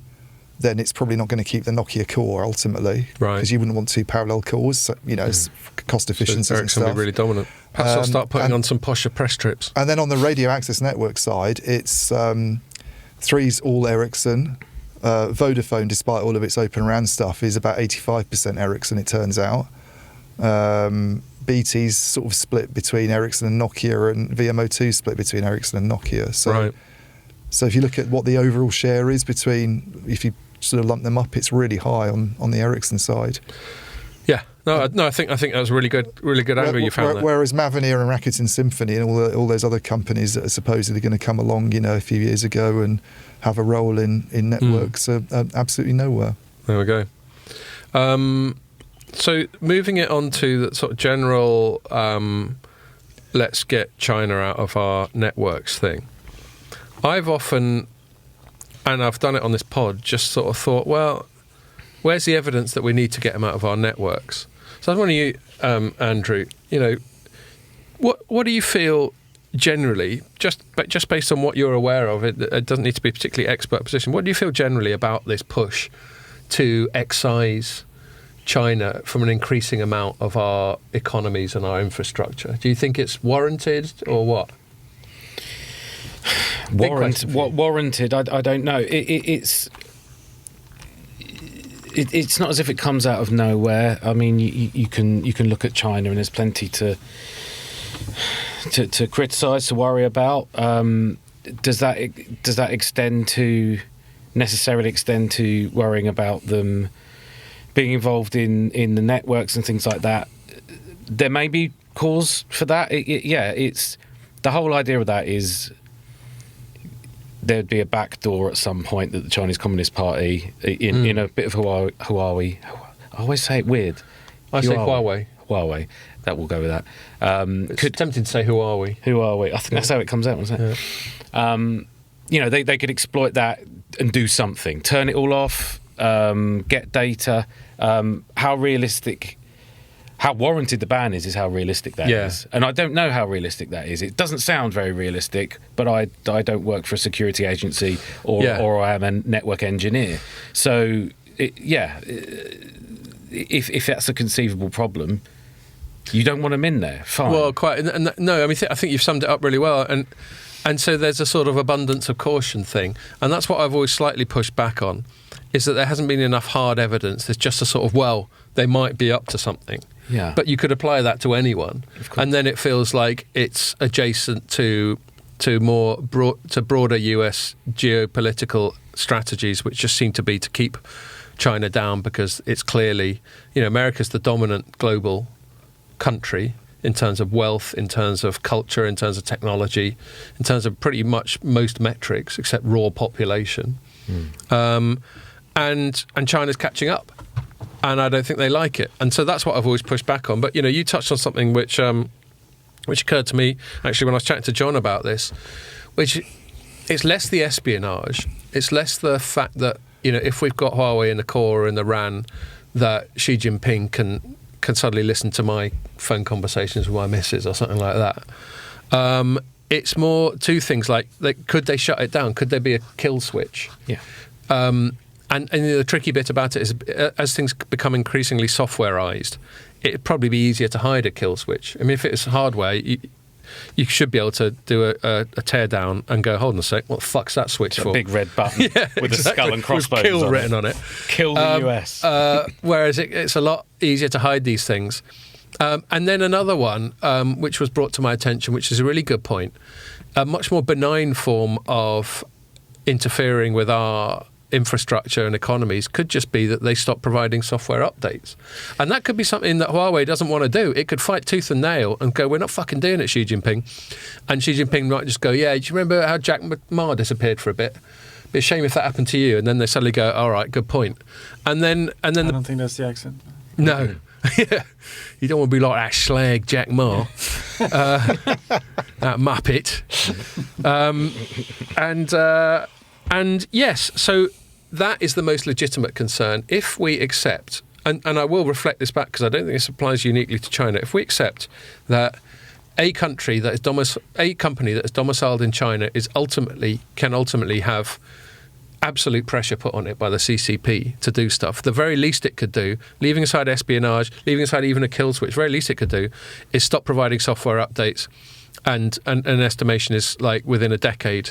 then it's probably not going to keep the Nokia core ultimately, right? Because you wouldn't want 2 parallel cores. So, it's cost efficiency. So Ericsson will be really dominant. Perhaps I'll start putting on some posher press trips. And then on the radio access network side, it's 3's all Ericsson. Vodafone, despite all of its Open RAN stuff, is about 85% Ericsson. It turns out. BT's sort of split between Ericsson and Nokia, and VMO2 split between Ericsson and Nokia. So if you look at what the overall share is between, if you sort of lump them up, it's really high on the Ericsson side. Yeah, I think that was a really good angle you found there. Whereas Mavenir and Rakuten Symphony and all those other companies that are supposedly going to come along, a few years ago and have a role in networks are absolutely nowhere. There we go. So moving it on to the sort of general let's get China out of our networks thing. I've often, and I've done it on this pod, just sort of thought, well, where's the evidence that we need to get them out of our networks? So I was wondering, Andrew, what do you feel generally, just based on what you're aware of, it doesn't need to be a particularly expert position, what do you feel generally about this push to excise China from an increasing amount of our economies and our infrastructure? Do you think it's warranted or what? Warranted? I don't know. It's not as if it comes out of nowhere. I mean, you can look at China and there's plenty to criticise, to worry about. Does that necessarily extend to worrying about them being involved in the networks and things like that? There may be cause for that. the whole idea of that is there'd be a back door at some point that the Chinese Communist Party, in a bit of Huawei, I always say it weird. I say Huawei. Huawei. That will go with that. It's tempting to say Huawei. Huawei. I think that's how it comes out, wasn't it? Yeah. They could exploit that and do something. Turn it all off, get data. How realistic... How warranted the ban is how realistic that is. And I don't know how realistic that is. It doesn't sound very realistic, but I don't work for a security agency or I am a network engineer. So, if that's a conceivable problem, you don't want them in there. Fine. Well, quite. No, I mean, I think you've summed it up really well. And so there's a sort of abundance of caution thing. And that's what I've always slightly pushed back on, is that there hasn't been enough hard evidence. There's just a sort of, well, they might be up to something. Yeah. But you could apply that to anyone, and then it feels like it's adjacent to broader US geopolitical strategies, which just seem to be to keep China down, because it's clearly, America's the dominant global country in terms of wealth, in terms of culture, in terms of technology, in terms of pretty much most metrics except raw population, and China's catching up. And I don't think they like it. And so that's what I've always pushed back on. But, you touched on something which occurred to me, actually, when I was chatting to John about this, which it's less the espionage. It's less the fact that, if we've got Huawei in the core or in the RAN, that Xi Jinping can suddenly listen to my phone conversations with my missus or something like that. It's more two things, like could they shut it down? Could there be a kill switch? Yeah. And the tricky bit about it is, as things become increasingly softwareized, it'd probably be easier to hide a kill switch. I mean, if it's hardware, you should be able to do a teardown and go, hold on a sec, what the fuck's that switch for? A big red button with a skull and crossbones with kill on written on it. Kill the US. Whereas it's a lot easier to hide these things. And then another one, which was brought to my attention, which is a really good point, a much more benign form of interfering with our infrastructure and economies could just be that they stop providing software updates. And that could be something that Huawei doesn't want to do. It could fight tooth and nail and go, we're not fucking doing it, Xi Jinping. And Xi Jinping might just go, do you remember how Jack Ma disappeared for a bit? Be a shame if that happened to you. And then they suddenly go, all right, good point. And then I don't think that's the accent. No. Yeah. You don't want to be like that slag Jack Ma. That Muppet. And yes, so that is the most legitimate concern. If we accept, and I will reflect this back because I don't think this applies uniquely to China, if we accept that a company that is domiciled in China can ultimately have absolute pressure put on it by the CCP to do stuff, the very least it could do, leaving aside espionage, leaving aside even a kill switch, very least it could do is stop providing software updates, and an estimation is like within a decade,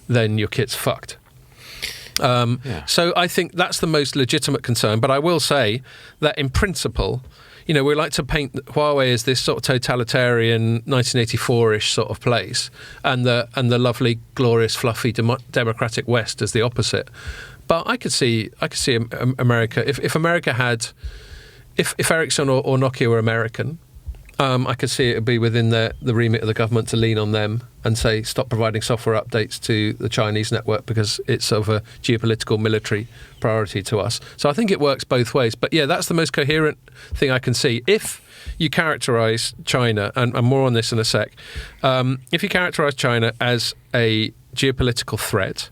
then your kit's fucked. So I think that's the most legitimate concern. But I will say that in principle, we like to paint Huawei as this sort of totalitarian 1984-ish sort of place, and the lovely, glorious, fluffy democratic West as the opposite. But I could see America, if America had, if Ericsson or Nokia were American, I could see it would be within the remit of the government to lean on them and say, stop providing software updates to the Chinese network because it's of a geopolitical military priority to us. So I think it works both ways. But yeah, that's the most coherent thing I can see. If you characterise China, and more on this in a sec, if you characterise China as a geopolitical threat,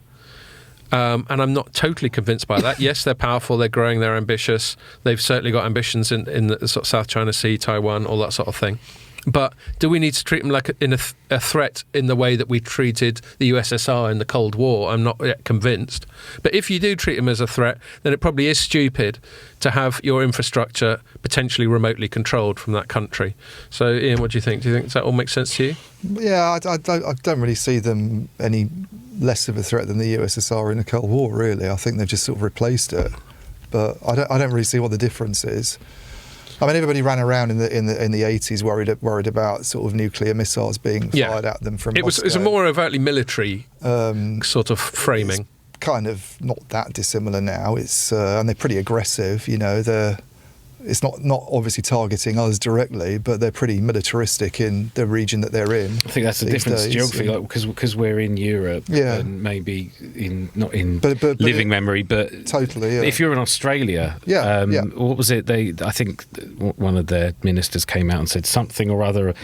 and I'm not totally convinced by that. Yes, they're powerful, they're growing, they're ambitious. They've certainly got ambitions in the sort of South China Sea, Taiwan, all that sort of thing. But do we need to treat them like a threat in the way that we treated the USSR in the Cold War? I'm not yet convinced. But if you do treat them as a threat, then it probably is stupid to have your infrastructure potentially remotely controlled from that country. So, Ian, what do you think? Do you think does that all make sense to you? Yeah, I don't really see them any less of a threat than the USSR in the Cold War, really. I think they've just sort of replaced it. But I don't really see what the difference is. I mean, everybody ran around in the 80s worried about sort of nuclear missiles being fired at them from Moscow. It was a more overtly military sort of framing. It's kind of not that dissimilar now. It's and they're pretty aggressive. it's not obviously targeting us directly, but they're pretty militaristic in the region that they're in. I think that's the difference in geography, like, because we're in Europe, and maybe not in living memory, but totally. Yeah. If you're in Australia, what was it? I think one of their ministers came out and said something or other,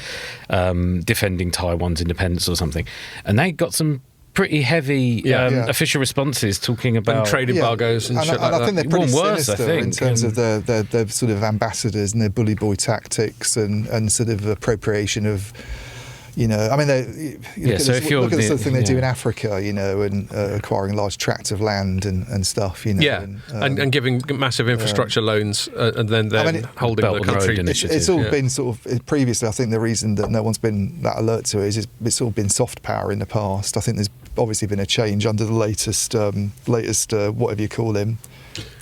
defending Taiwan's independence or something, and they got some pretty heavy official responses talking about trade embargoes and shit like that. I think they're pretty worse, sinister in terms of their sort of ambassadors and their bully boy tactics and sort of appropriation of, you know, I mean, look at the sort of thing they do in Africa, you know, and acquiring large tracts of land and stuff, you know. Yeah, and giving massive infrastructure loans and then holding the country. It's all been sort of, previously, I think the reason that no one's been that alert to it is it's all been soft power in the past. I think there's obviously been a change under the latest whatever you call him,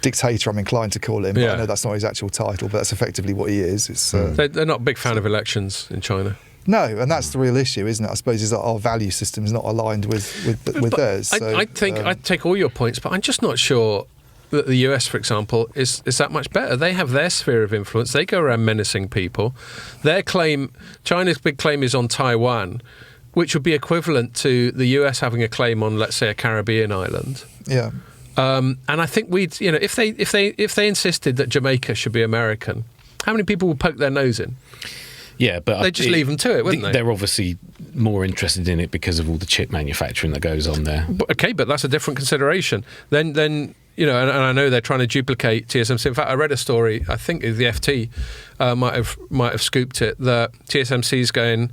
dictator, I'm inclined to call him. But I know that's not his actual title, but that's effectively what he is. It's, they're not a big fan of elections in China. No, and that's the real issue, isn't it? I suppose is that our value system is not aligned with theirs. So, I think I take all your points, but I'm just not sure that the US, for example, is that much better. They have their sphere of influence. They go around menacing people. China's big claim is on Taiwan, which would be equivalent to the US having a claim on, let's say, a Caribbean island. Yeah. And I think if they insisted that Jamaica should be American, how many people would poke their nose in? Yeah, but they'd just leave them to it, wouldn't they? They're obviously more interested in it because of all the chip manufacturing that goes on there. But that's a different consideration. Then you know, and I know they're trying to duplicate TSMC. In fact, I read a story. I think the FT might have scooped it that TSMC's going,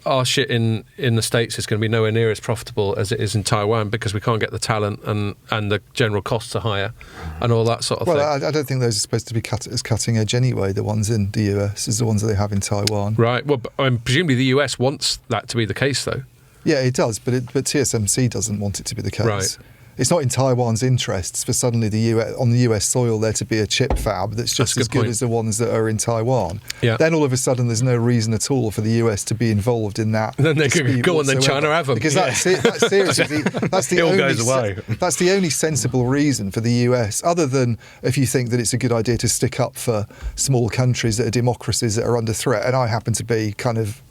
our shit in the States is going to be nowhere near as profitable as it is in Taiwan because we can't get the talent and the general costs are higher and all that sort of thing. Well, I don't think those are supposed to be as cutting edge anyway, the ones in the US, as the ones that they have in Taiwan. Right. Well, presumably the US wants that to be the case, though. Yeah, it does, but TSMC doesn't want it to be the case. Right. It's not in Taiwan's interests for suddenly on the US soil there to be a chip fab that's just as good as the ones that are in Taiwan. Yeah. Then all of a sudden there's no reason at all for the US to be involved in that. Then they could go on, then China have them. Because that's seriously, that's the only goes away. That's the only sensible reason for the US, other than if you think that it's a good idea to stick up for small countries that are democracies that are under threat. And I happen to be kind of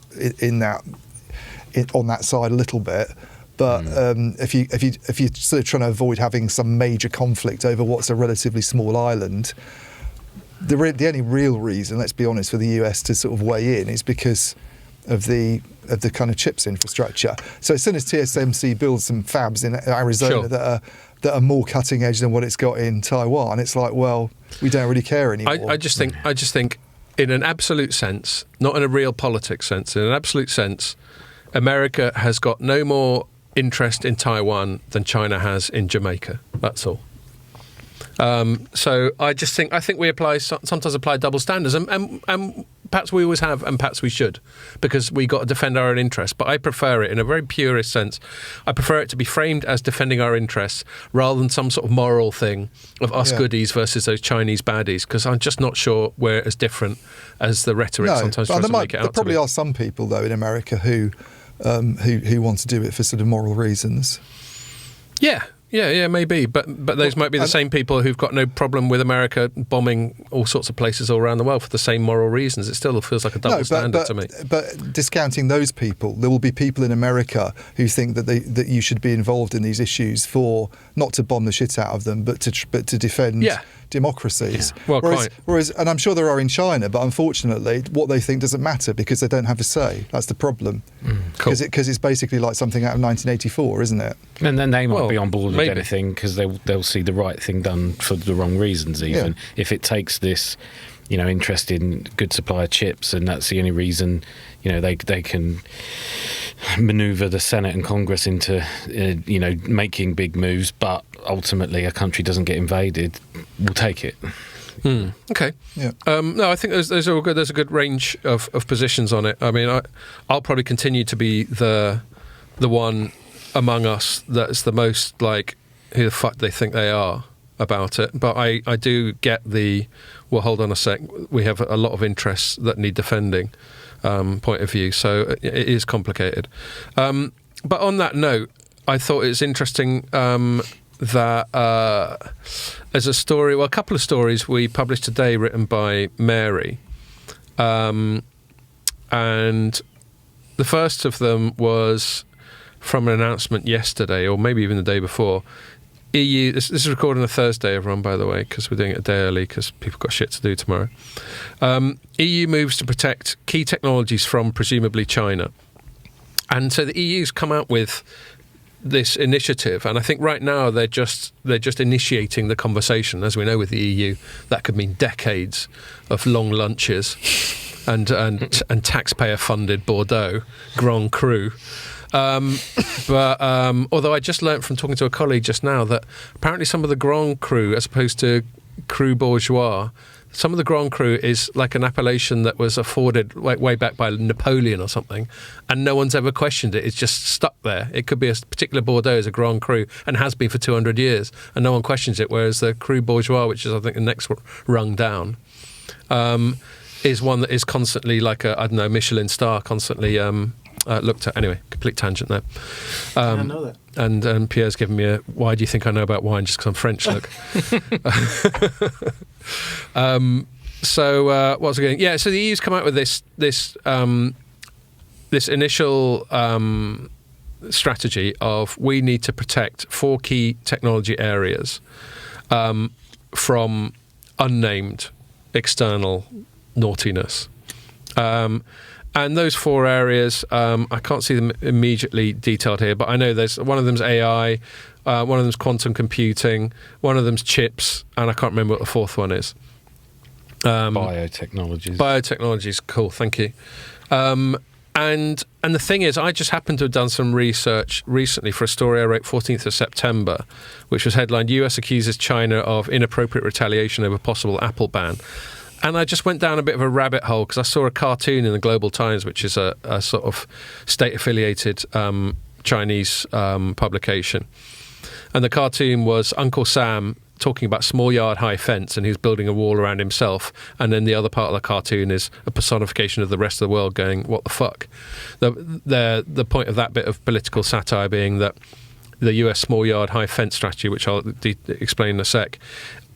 on that side a little bit. But if you're sort of trying to avoid having some major conflict over what's a relatively small island, the only real reason, let's be honest, for the US to sort of weigh in is because of the kind of chips infrastructure. So as soon as TSMC builds some fabs in Arizona that are more cutting edge than what it's got in Taiwan, it's like, well, we don't really care anymore. I just think, in an absolute sense, not in a real politics sense, in an absolute sense, America has got no more interest in Taiwan than China has in Jamaica. That's all. So I think we sometimes apply double standards, and perhaps we always have, and perhaps we should, because we got to defend our own interests. But I prefer it in a very purist sense. I prefer it to be framed as defending our interests rather than some sort of moral thing of us goodies versus those Chinese baddies, because I'm just not sure we're as different as the rhetoric sometimes tries to make it out. There probably are some people though in America who want to do it for sort of moral reasons. Yeah, maybe. But those might be the same people who've got no problem with America bombing all sorts of places all around the world for the same moral reasons. It still feels like a double standard to me. But discounting those people, there will be people in America who think that you should be involved in these issues for not to bomb the shit out of them, but to defend democracies. Yeah. Well, whereas, and I'm sure there are in China, but unfortunately, what they think doesn't matter because they don't have a say. That's the problem. Because it's basically like something out of 1984, isn't it? And then they might be on board with anything because they'll see the right thing done for the wrong reasons. Even if it takes this, interest in good supply of chips, and that's the only reason, they can manoeuvre the Senate and Congress into, making big moves, but ultimately a country doesn't get invaded, we'll take it. Okay. Yeah. No, I think those are all good. There's a good range of positions on it. I mean, I'll probably continue to be the one among us that's the most like who the fuck they think they are about it. But I do get well, hold on a sec, we have a lot of interests that need defending point of view. So it is complicated. But on that note, I thought it's interesting that as a story, well, a couple of stories we published today written by Mary. And the first of them was from an announcement yesterday, or maybe even the day before. EU, this is recorded on a Thursday, everyone, by the way, because we're doing it a day early because people got shit to do tomorrow. EU moves to protect key technologies from presumably China. And so the EU's come out with this initiative, and I think right now they're just initiating the conversation. As we know with the EU, that could mean decades of long lunches and taxpayer-funded Bordeaux Grand Cru. But although I just learnt from talking to a colleague just now that apparently some of the Grand Cru, as opposed to Cru Bourgeois, some of the Grand Cru is like an appellation that was afforded way back by Napoleon or something, and no one's ever questioned it. It's just stuck there. It could be a particular Bordeaux is a Grand Cru and has been for 200 years, and no one questions it, whereas the Cru Bourgeois, which is I think the next rung down, is one that is constantly like a, I don't know, Michelin star, constantly looked at. Anyway, complete tangent there. I know that. And Pierre's given me a, why do you think I know about wine? Just because I'm French, look. So what was I going? Yeah, so the EU's come out with this initial strategy of we need to protect 4 key technology areas from unnamed external naughtiness. And those 4 areas, I can't see them immediately detailed here, but I know there's one of them's AI, one of them's quantum computing, one of them's chips, and I can't remember what the 4th one is. Biotechnologies. Biotechnologies, cool, thank you. And the thing is, I just happened to have done some research recently for a story I wrote 14th of September, which was headlined, US accuses China of inappropriate retaliation over possible Apple ban. And I just went down a bit of a rabbit hole because I saw a cartoon in the Global Times, which is a sort of state-affiliated Chinese publication. And the cartoon was Uncle Sam talking about small yard, high fence, and he's building a wall around himself. And then the other part of the cartoon is a personification of the rest of the world going, what the fuck? The point of that bit of political satire being that the US small yard, high fence strategy, which I'll explain in a sec,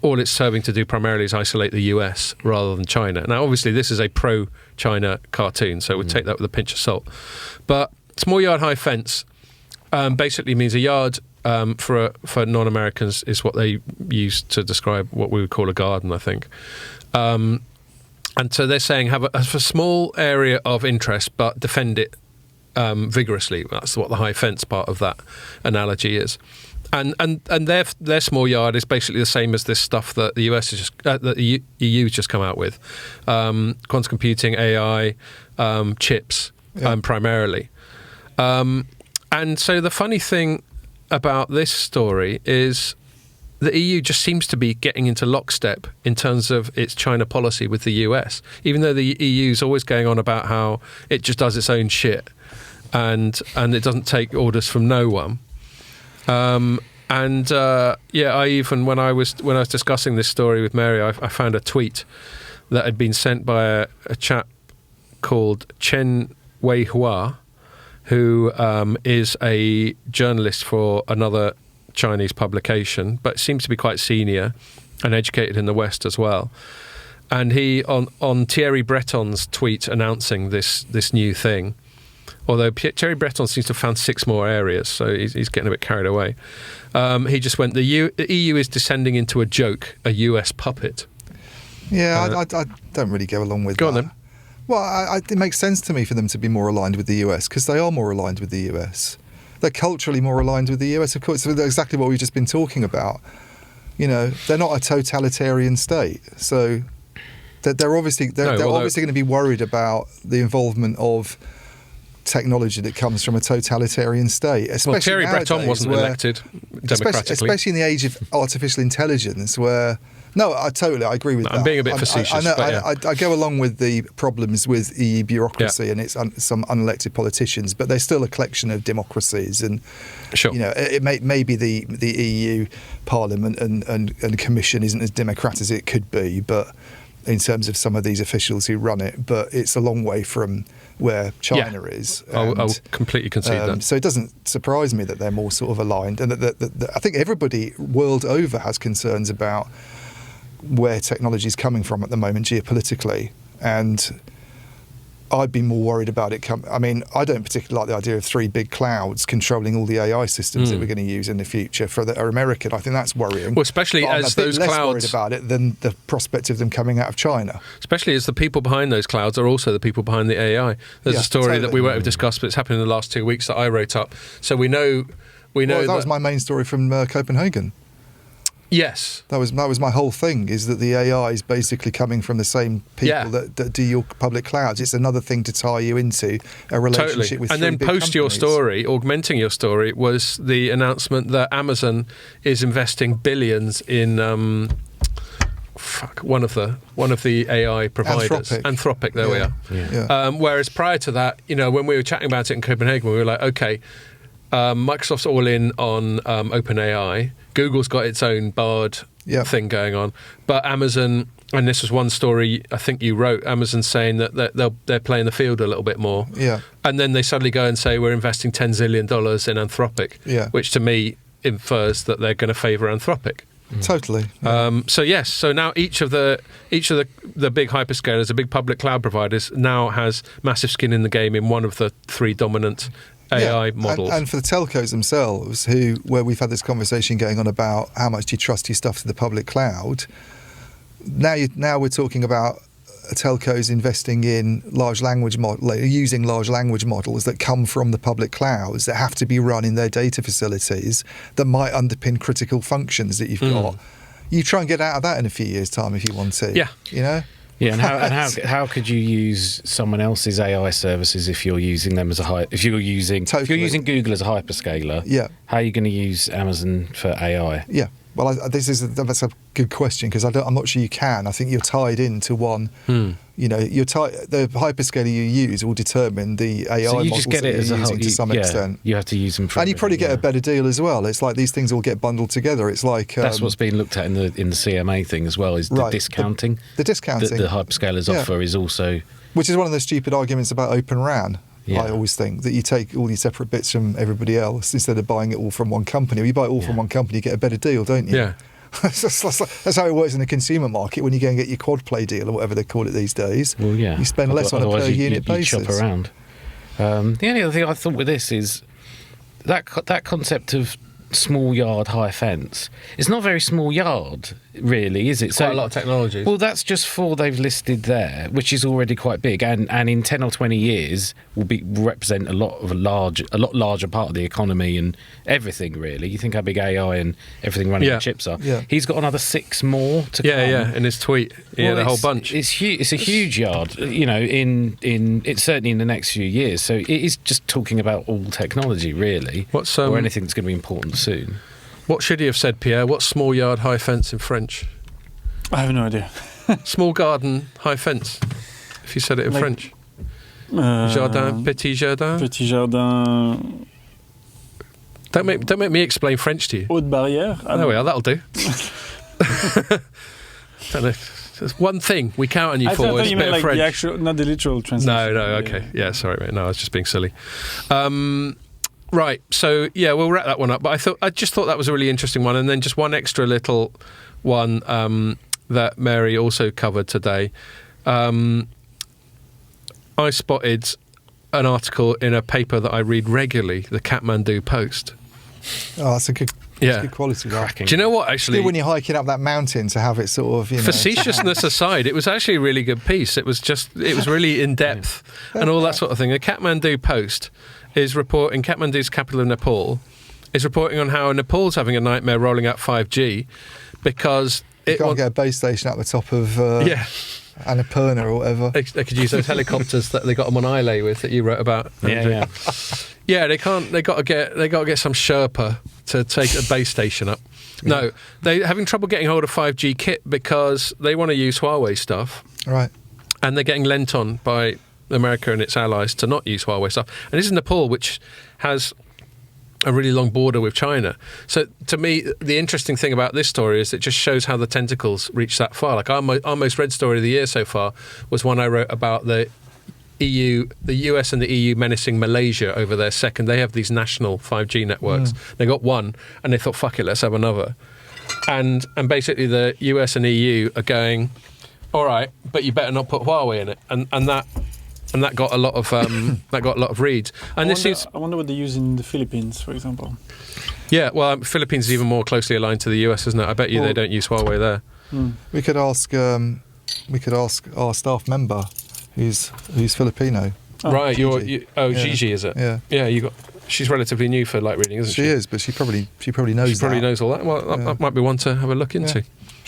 all it's serving to do primarily is isolate the US rather than China. Now, obviously, this is a pro-China cartoon, so we'll take that with a pinch of salt. But small yard, high fence basically means a yard for non-Americans is what they use to describe what we would call a garden, I think. And so they're saying have a small area of interest, but defend it vigorously. That's what the high fence part of that analogy is. And their small yard is basically the same as this stuff that the US has just that the EU's just come out with, quantum computing, AI, chips, primarily. And so the funny thing about this story is the EU just seems to be getting into lockstep in terms of its China policy with the US, even though the EU is always going on about how it just does its own shit and it doesn't take orders from no one. I even when I was discussing this story with Mary, I found a tweet that had been sent by a chap called Chen Weihua, who is a journalist for another Chinese publication, but seems to be quite senior and educated in the West as well. And he on Thierry Breton's tweet announcing this new thing. Although Thierry Breton seems to have found 6 more areas, so he's getting a bit carried away. He just went, the EU is descending into a joke, a US puppet. Yeah, I don't really go along with that. Go on then. Well, it makes sense to me for them to be more aligned with the US, because they are more aligned with the US. They're culturally more aligned with the US, of course. They're exactly what we've just been talking about. You know, they're not a totalitarian state, so they're obviously going to be worried about the involvement of technology that comes from a totalitarian state. Well, Thierry Breton wasn't elected democratically. Especially in the age of artificial intelligence, where... No, I agree with that. I'm being a bit facetious. I go along with the problems with EU bureaucracy and its some unelected politicians, but they're still a collection of democracies, and sure. You know, it may be the EU Parliament and Commission isn't as democratic as it could be, but in terms of some of these officials who run it, but it's a long way from where China is. I'll completely concede that. So it doesn't surprise me that they're more sort of aligned, and that I think everybody world over has concerns about where technology is coming from at the moment geopolitically, and I'd be more worried about it. I mean, I don't particularly like the idea of 3 big clouds controlling all the AI systems that we're going to use in the future that are American. I think that's worrying. Well, especially but as I'm a bit those less clouds worried about it than the prospect of them coming out of China. Especially as the people behind those clouds are also the people behind the AI. There's a story that we won't have discussed, but it's happened in the last 2 weeks that I wrote up. So we know. Well, that was my main story from Copenhagen. Yes, that was my whole thing. Is that the AI is basically coming from the same people that do your public clouds. It's another thing to tie you into a relationship with. And then post your story, augmenting your story, was the announcement that Amazon is investing billions in one of the AI providers, Anthropic. There we are. Yeah. Whereas prior to that, when we were chatting about it in Copenhagen, we were like, okay, Microsoft's all in on OpenAI. Google's got its own Bard thing going on, but Amazon, and this was one story I think you wrote, Amazon saying that they're playing the field a little bit more. Yeah. And then they suddenly go and say we're investing $10 zillion in Anthropic, which to me infers that they're going to favour Anthropic. Totally. So now each of the big hyperscalers, the big public cloud providers, now has massive skin in the game in one of the 3 dominant AI models. And for the telcos themselves, where we've had this conversation going on about how much do you trust your stuff to the public cloud, now we're talking about telcos investing in using large language models that come from the public clouds that have to be run in their data facilities that might underpin critical functions that you've got. You try and get out of that in a few years' time if you want to. Yeah. Yeah, and how could you use someone else's AI services if you're using them as if you're using Google as a hyperscaler? Yeah. How are you going to use Amazon for AI? Yeah. Well, that's a good question because I'm not sure you can. I think you're tied into one. You're tied. The hyperscaler you use will determine the AI so you models just get that it as you're a using to some extent. You have to use them for and you probably get a better deal as well. It's like these things all get bundled together. It's like that's what's being looked at in the CMA thing as well. Is the discounting? The discounting that the hyperscalers offer is also, which is one of the stupid arguments about Open RAN. Yeah. I always think that you take all these separate bits from everybody else instead of buying it all from one company. Or you buy it all from one company, you get a better deal, don't you? Yeah. That's how it works in the consumer market when you go and get your quad play deal or whatever they call it these days. Well, yeah. You spend less on a per unit basis. You shop around. The only other thing I thought with this is that concept of small yard, high fence. It's not very small yard, really, is it? Quite a lot of technologies. Well, that's just 4 they've listed there, which is already quite big, and in 10 or 20 years will represent a lot larger part of the economy and everything. Really, you think how big AI and everything running on chips are. Yeah. He's got another 6 more to come. Yeah. In his tweet, he had a whole bunch. It's huge. It's a huge yard. In it's certainly in the next few years. So it is just talking about all technology, really, or anything that's going to be important soon. What should he have said, Pierre? What's small yard, high fence in French? I have no idea. Small garden, high fence. If you said it in French. Jardin, petit jardin. Petit jardin. Don't make me explain French to you. Haute barrière. There we are. That'll do. Don't know. There's one thing we count on you for. Is a bit of French. The actual, not the literal translation. No. Okay. Yeah. Sorry, mate. No, I was just being silly. Right, so we'll wrap that one up. But I just thought that was a really interesting one, and then just one extra little one that Mary also covered today. I spotted an article in a paper that I read regularly, the Kathmandu Post. Oh, that's a good. It's good quality. Cracking. Do you know what? Actually, it's good when you're hiking up that mountain to have it sort of. Facetiousness aside, it was actually a really good piece. It was really in depth and all that sort of thing. The Kathmandu Post is reporting, Kathmandu's capital of Nepal, is reporting on how Nepal's having a nightmare rolling out 5G because you can't get a base station at the top of Annapurna or whatever. They could use those helicopters that they got them on Islay with that you wrote about. Yeah, they can't. They got to get some Sherpa to take a base station up. No, they're having trouble getting hold of 5G kit because they want to use Huawei stuff. Right. And they're getting lent on by America and its allies to not use Huawei stuff. And this is Nepal, which has a really long border with China. So to me, the interesting thing about this story is it just shows how the tentacles reach that far. Like our most read story of the year so far was one I wrote about the the US and the EU menacing Malaysia over their second. They have these national 5G networks. They got one, and they thought, fuck it, let's have another. And basically the US and EU are going, all right, but you better not put Huawei in it, and that got a lot of reads. And I wonder what they use in the Philippines, for example. Yeah, well, Philippines is even more closely aligned to the US, isn't it? I bet you they don't use Huawei there. We could ask our staff member who's Filipino. Right, Gigi. Gigi, is it? Yeah. She's relatively new for light reading, isn't she? She is, but she probably knows. She probably knows all that. Well, that might be one to have a look into.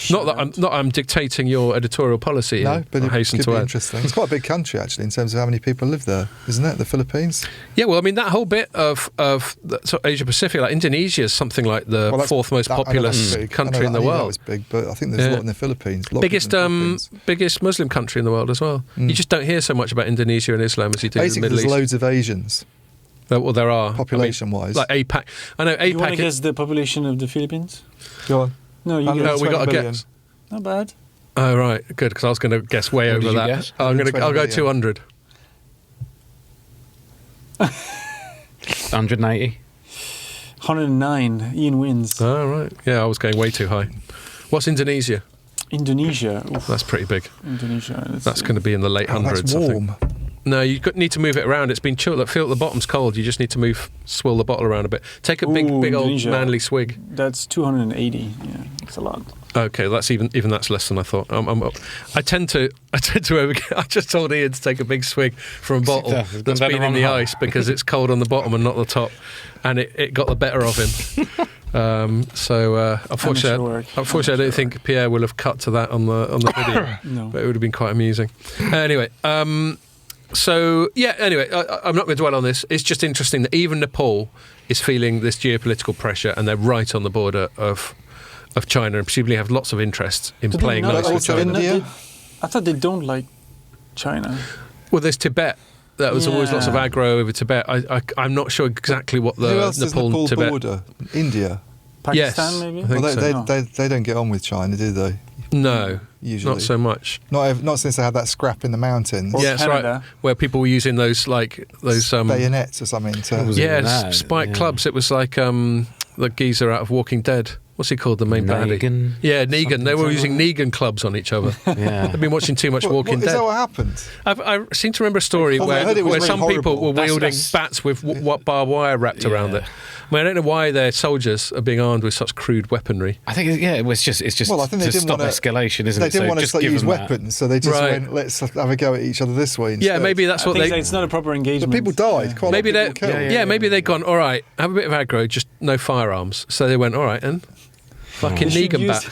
Not that I'm dictating your editorial policy. No, but it could be interesting. It's quite a big country actually in terms of how many people live there, isn't it? The Philippines. Yeah, well, I mean that whole bit of Asia Pacific, like Indonesia, is something like the fourth most populous country in the world. That was big, but I think there's a lot in the Philippines. Biggest Muslim country in the world as well. You just don't hear so much about Indonesia and Islam as you do in the Middle East. There's loads of Asians. Well, there are population-wise, like APAC. I know APAC. You want to guess the population of the Philippines? Go on. No, we got to guess. Not bad. Oh right, good, because I was going to guess way over that. Guess? I'll go 200. 180. 109. Ian wins. Oh right, yeah, I was going way too high. What's Indonesia? Indonesia. Oof. That's pretty big. Indonesia. That's going to be in the late hundreds. That's warm. I think. No, you need to move it around. It's been chilled. Look, feel the bottom's cold. You just need to swirl the bottle around a bit. Take a big old manly swig. That's 280. Yeah, that's a lot. Okay, that's even that's less than I thought. I tend to overget. I just told Ian to take a big swig from a bottle that's been in the ice because it's cold on the bottom and not the top, and it got the better of him. Unfortunately, I don't think Pierre will have cut to that on the video. No. But it would have been quite amusing. Anyway. Anyway, I'm not going to dwell on this. It's just interesting that even Nepal is feeling this geopolitical pressure, and they're right on the border of China, and presumably have lots of interest in playing nice with China. I thought they don't like China. Well, there's Tibet. There was always lots of aggro over Tibet. I'm not sure exactly what the Nepal Tibet border. India. Pakistan, maybe. They don't get on with China, do they? No, usually not so much. Not since they had that scrap in the mountains. Or that's right. Where people were using those bayonets or something. Spike clubs. It was like the geezer out of Walking Dead. What's he called? The main baddie. Yeah, Negan. They were using Negan clubs on each other. Yeah. I've been watching too much Walking Dead. Is that what happened? I seem to remember a story where some people were wielding bats with barbed wire wrapped around it. I mean, I don't know why their soldiers are being armed with such crude weaponry. I think it's just I think they to stop escalation, isn't it? They didn't want to use weapons, that. so they just went, let's have a go at each other this way instead. Yeah, maybe that's what they... It's not a proper engagement. But people died. Quite maybe a lot of people killed. maybe they'd gone, all right, have a bit of aggro, just no firearms. So they went, all right, and... Fucking Negan bat.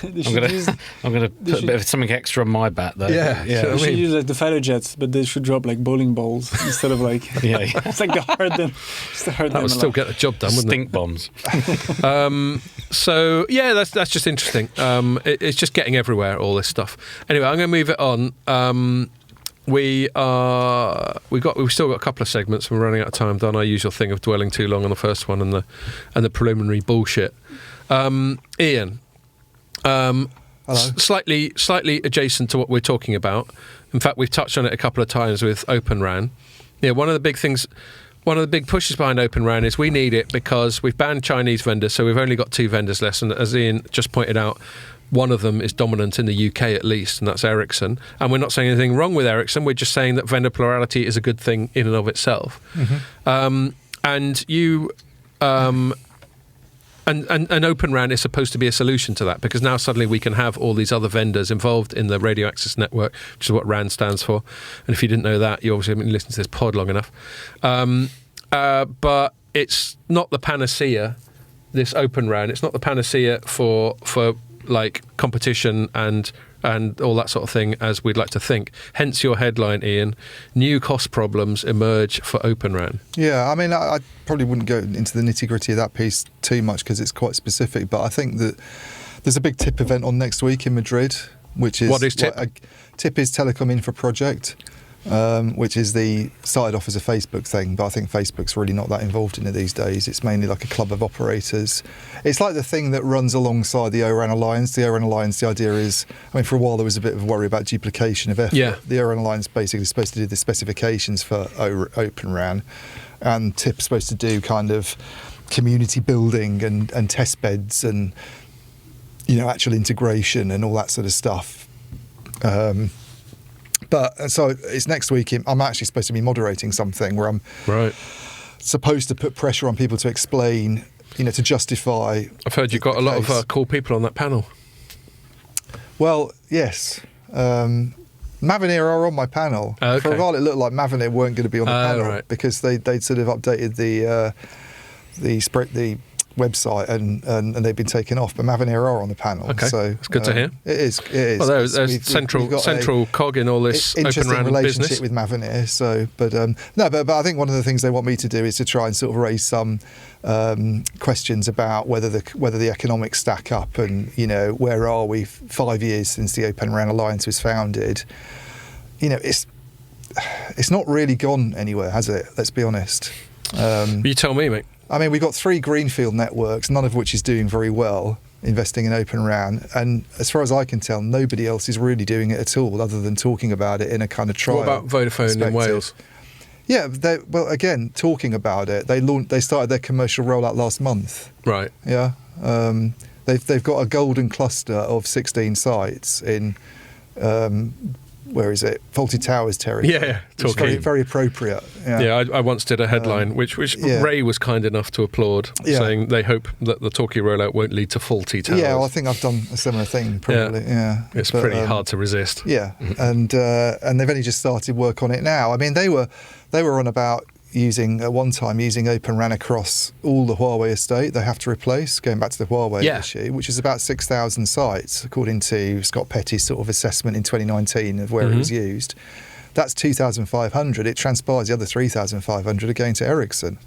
I'm gonna put a bit of something extra on my bat though. Yeah. They should use like the fighter jets, but they should drop like bowling balls instead of like. It's like to hurt them. Just to hurt them. That would still get the job done, wouldn't it? Stink bombs. So yeah, that's just interesting. It's just getting everywhere. All this stuff. Anyway, I'm going to move it on. We've still got a couple of segments. We're running out of time. Done our usual thing of dwelling too long on the first one and the preliminary bullshit. Ian, slightly adjacent to what we're talking about. In fact, we've touched on it a couple of times with Open RAN. Yeah, one of the big pushes behind Open RAN is we need it because we've banned Chinese vendors, so we've only got 2 vendors less. And as Ian just pointed out, one of them is dominant in the UK at least, and that's Ericsson. And we're not saying anything wrong with Ericsson. We're just saying that vendor plurality is a good thing in and of itself. Mm-hmm. And you... And Open RAN is supposed to be a solution to that, because now suddenly we can have all these other vendors involved in the radio access network, which is what RAN stands for. And if you didn't know that, you obviously haven't listened to this pod long enough. But it's not the panacea, this Open RAN. It's not the panacea for like competition and all that sort of thing as we'd like to think. Hence your headline, Ian, new cost problems emerge for Open RAN. Yeah, I mean, I probably wouldn't go into the nitty-gritty of that piece too much because it's quite specific, but I think that there's a big TIP event on next week in Madrid, which is... What is TIP? TIP is Telecom Infra Project, which is the started off as a Facebook thing, but I think Facebook's really not that involved in it these days. It's mainly like a club of operators. It's like the thing that runs alongside the O-RAN Alliance. The O-RAN Alliance, the idea is, I mean, for a while there was a bit of worry about duplication of effort. Yeah. The O-RAN Alliance basically is supposed to do the specifications for Open RAN, and TIP's supposed to do kind of community building and test beds and, you know, actual integration and all that sort of stuff. But so it's next week. I'm actually supposed to be moderating something where I'm supposed to put pressure on people to explain, you know, to justify. I've heard you've got a lot of cool people on that panel. Well, yes. Mavenir are on my panel. Okay. For a while, it looked like Mavenir weren't going to be on the panel because they'd sort of updated the website and they've been taken off, but Mavenir are on the panel. Okay, so it's good to hear. It is. Well, there's central cog in all this interesting Open RAN relationship business with Mavenir. So, but I think one of the things they want me to do is to try and sort of raise some questions about whether the economics stack up, and you know, where are we 5 years since the Open RAN Alliance was founded? You know, it's not really gone anywhere, has it? Let's be honest. You tell me, mate. I mean, we've got 3 greenfield networks, none of which is doing very well, investing in Open RAN. And as far as I can tell, nobody else is really doing it at all, other than talking about it in a kind of trial. What about Vodafone in Wales? Yeah, well, again, talking about it. They started their commercial rollout last month. Right. Yeah. They've got a golden cluster of 16 sites in... where is it? Faulty Towers territory. Yeah, talking. Very, very appropriate. Yeah, I once did a headline which Ray was kind enough to applaud, saying they hope that the Torquay rollout won't lead to faulty towers. Yeah, well, I think I've done a similar thing, probably. Yeah. It's pretty hard to resist. Yeah, and they've only just started work on it now. I mean, they were on about at one time using Open RAN across all the Huawei estate. They have to replace, going back to the Huawei issue, which is about 6,000 sites, according to Scott Petty's sort of assessment in 2019 of where it was used. That's 2,500. It transpires the other 3,500 are going to Ericsson.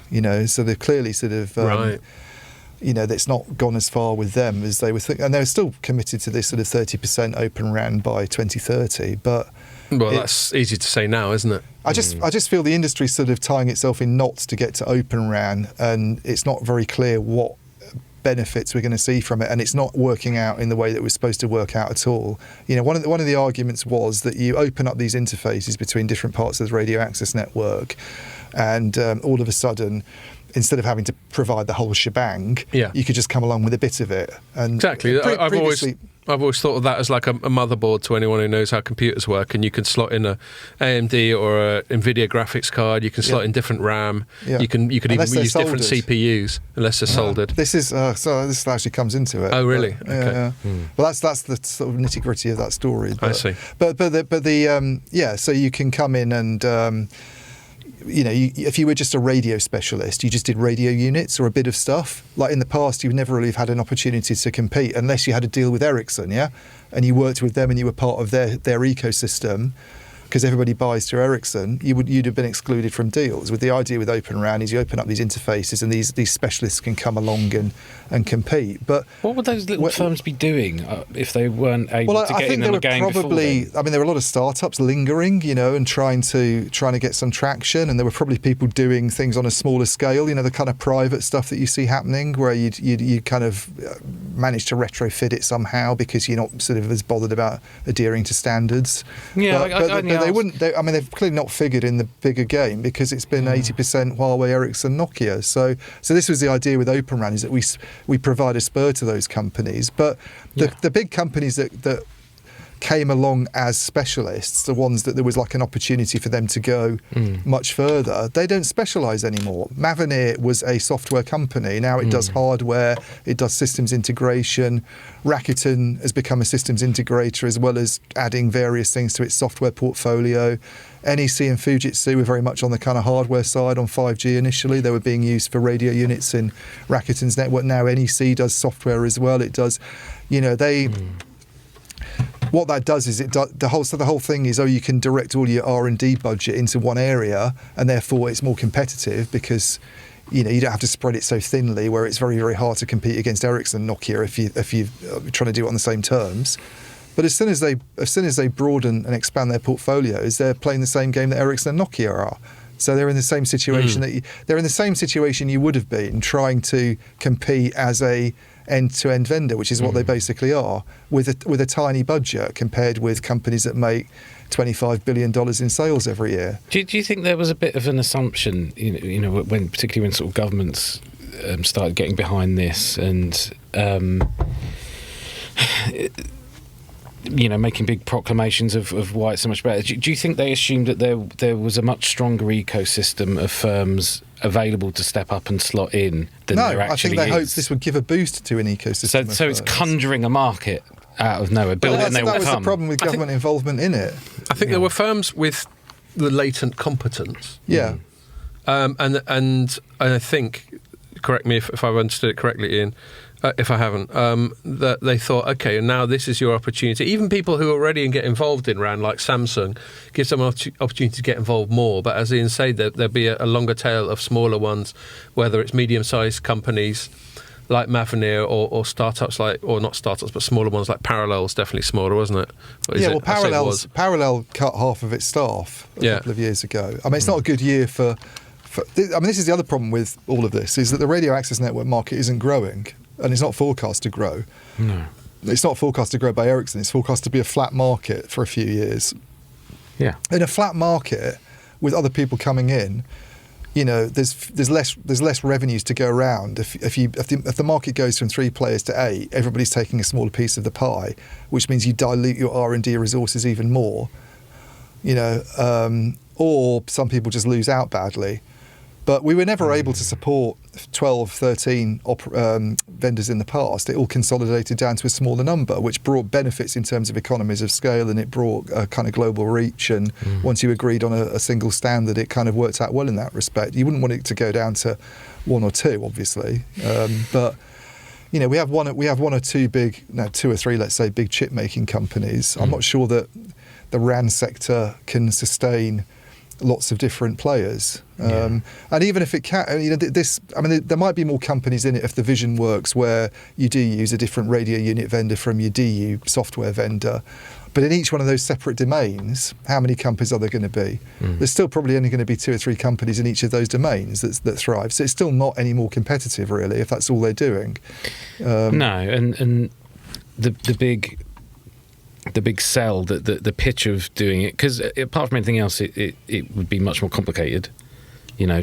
You know, so they've clearly sort of you know, that's not gone as far with them as they were thinking, and they're still committed to this sort of 30% Open RAN by 2030. But that's easy to say now, isn't it? I just feel the industry's sort of tying itself in knots to get to Open RAN, and it's not very clear what benefits we're going to see from it, and it's not working out in the way that it was supposed to work out at all. You know, one of the arguments was that you open up these interfaces between different parts of the radio access network, and all of a sudden, instead of having to provide the whole shebang, you could just come along with a bit of it. And exactly. I've always thought of that as like a motherboard to anyone who knows how computers work, and you can slot in a AMD or a NVIDIA graphics card. You can slot in different RAM. You can even use different CPUs unless they're soldered. This is so this actually comes into it. Oh, really? But, okay. Well, that's the sort of nitty gritty of that story. But, I see. But so you can come in and. You know, if you were just a radio specialist, you just did radio units or a bit of stuff. Like in the past, you've never really had an opportunity to compete unless you had a deal with Ericsson, and you worked with them and you were part of their ecosystem. Because everybody buys through Ericsson, you'd have been excluded from deals. With the idea with Open RAN is you open up these interfaces and these specialists can come along and compete. But what would those little firms be doing if they weren't able to get in on the game before then? I mean, there were a lot of startups lingering, you know, and trying to get some traction, and there were probably people doing things on a smaller scale, you know, the kind of private stuff that you see happening where you kind of manage to retrofit it somehow because you're not sort of as bothered about adhering to standards. Yeah, they wouldn't. I mean, they've clearly not figured in the bigger game because it's been 80% Huawei, Ericsson, Nokia. So this was the idea with Open RAN, is that we provide a spur to those companies, but the big companies that came along as specialists, the ones that there was like an opportunity for them to go much further, they don't specialise anymore. Mavenir was a software company. Now it does hardware, it does systems integration. Rakuten has become a systems integrator as well as adding various things to its software portfolio. NEC and Fujitsu were very much on the kind of hardware side on 5G initially. They were being used for radio units in Rakuten's network. Now NEC does software as well. It does, you know, what that does is the whole thing is, you can direct all your R&D budget into one area, and therefore it's more competitive because you know you don't have to spread it so thinly where it's very, very hard to compete against Ericsson and Nokia if you're trying to do it on the same terms. But as soon as they broaden and expand their portfolios, they're playing the same game that Ericsson and Nokia are. So they're in the same situation they're in the same situation you would have been trying to compete as a end-to-end vendor, which is what they basically are, with a tiny budget compared with companies that make $25 billion in sales every year. Do you think there was a bit of an assumption, when particularly when sort of governments started getting behind this and making big proclamations of why it's so much better? Do you think they assumed that there was a much stronger ecosystem of firms available to step up and slot in than there actually is? No, I think they hoped this would give a boost to an ecosystem. So it's conjuring a market out of nowhere. Build it and they will come. That was the problem with government involvement in it. I think there were firms with the latent competence. Yeah. And I think, correct me if I've understood it correctly, Ian, if I haven't, that they thought, okay, now this is your opportunity. Even people who already get involved in RAN, like Samsung, gives them an opportunity to get involved more. But as Ian said, there'll be a longer tail of smaller ones, whether it's medium-sized companies like Mavenir or startups or not startups, but smaller ones like Parallel's definitely smaller, wasn't it? Parallel cut half of its staff a couple of years ago. I mean, it's not a good year for this is the other problem with all of this, is that the radio access network market isn't growing. And it's not forecast to grow. No. It's not forecast to grow by Ericsson. It's forecast to be a flat market for a few years. Yeah. In a flat market, with other people coming in, there's less revenues to go around. If the market goes from 3 players to 8, everybody's taking a smaller piece of the pie, which means you dilute your R&D resources even more. Or some people just lose out badly. But we were never able to support 12, 13 vendors in the past. It all consolidated down to a smaller number, which brought benefits in terms of economies of scale, and it brought a kind of global reach. And once you agreed on a single standard, it kind of worked out well in that respect. You wouldn't want it to go down to 1 or 2, obviously. But we have one or two big, 2 or 3, let's say, big chip making companies. I'm not sure that the RAN sector can sustain lots of different players, and even if it can, there might be more companies in it if the vision works, where you do use a different radio unit vendor from your DU software vendor. But in each one of those separate domains, how many companies are there going to be? There's still probably only going to be 2 or 3 companies in each of those domains that thrive. So it's still not any more competitive, really, if that's all they're doing. No, and the big sell, the pitch of doing it, because apart from anything else, it would be much more complicated.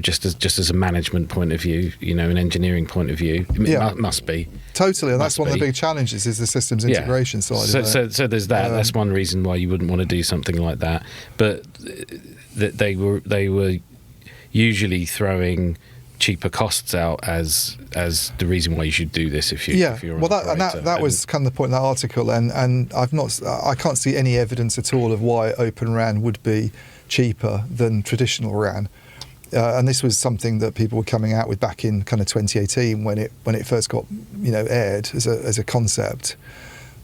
Just as a management point of view, an engineering point of view, it must be totally. And that's one of the big challenges, is the systems integration side. So there's that. That's one reason why you wouldn't want to do something like that. But they were usually throwing cheaper costs out as the reason why you should do this if you're that was kind of the point of that article, and I can't see any evidence at all of why Open RAN would be cheaper than traditional RAN. And this was something that people were coming out with back in kind of 2018 when it first got aired as a concept.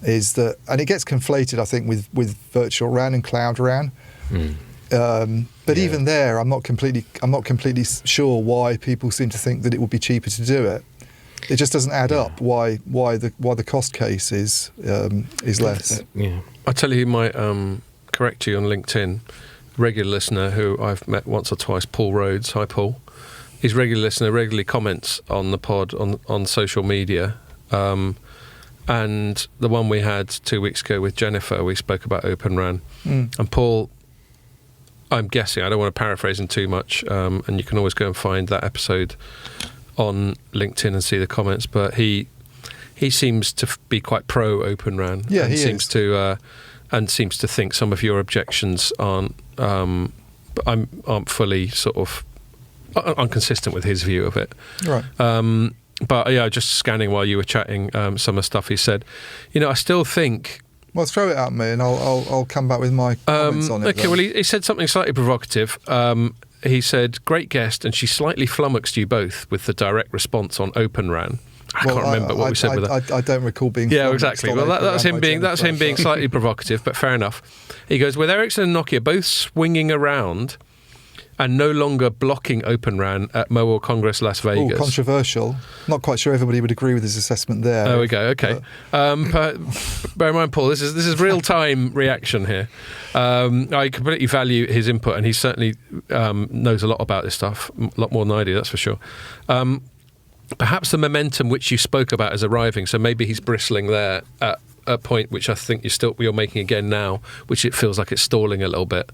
Is that, and it gets conflated, I think, with virtual RAN and cloud RAN. But even there, I'm not completely sure why people seem to think that it would be cheaper to do it. It just doesn't add up. Why the cost case is less. I tell you, who might correct you on LinkedIn. Regular listener who I've met once or twice, Paul Rhodes. Hi, Paul. He's a regular listener, regularly comments on the pod on social media. And the one we had 2 weeks ago with Jennifer, we spoke about Open RAN. And Paul, I'm guessing, I don't want to paraphrase him too much, and you can always go and find that episode on LinkedIn and see the comments, but he seems to be quite pro Open RAN. Yeah, and he seems to seems to think some of your objections aren't fully sort of inconsistent with his view of it. Right. But yeah, just scanning while you were chatting, some of the stuff he said. I still think. Well, throw it at me, and I'll come back with my comments on it. Okay. Then. Well, he said something slightly provocative. He said, "Great guest," and she slightly flummoxed you both with the direct response on Open RAN. I can't remember what we said with that. I don't recall being. Yeah, exactly. Well, that's him being slightly provocative, but fair enough. He goes, with Ericsson and Nokia both swinging around and no longer blocking Open RAN at Mobile Congress Las Vegas. Controversial. Not quite sure everybody would agree with his assessment there. There we go. Okay. Bear in mind, Paul, this is real-time reaction here. I completely value his input, and he certainly knows a lot about this stuff, a lot more than I do, that's for sure. Perhaps the momentum which you spoke about is arriving, so maybe he's bristling there at a point which I think you're making again now, which it feels like it's stalling a little bit.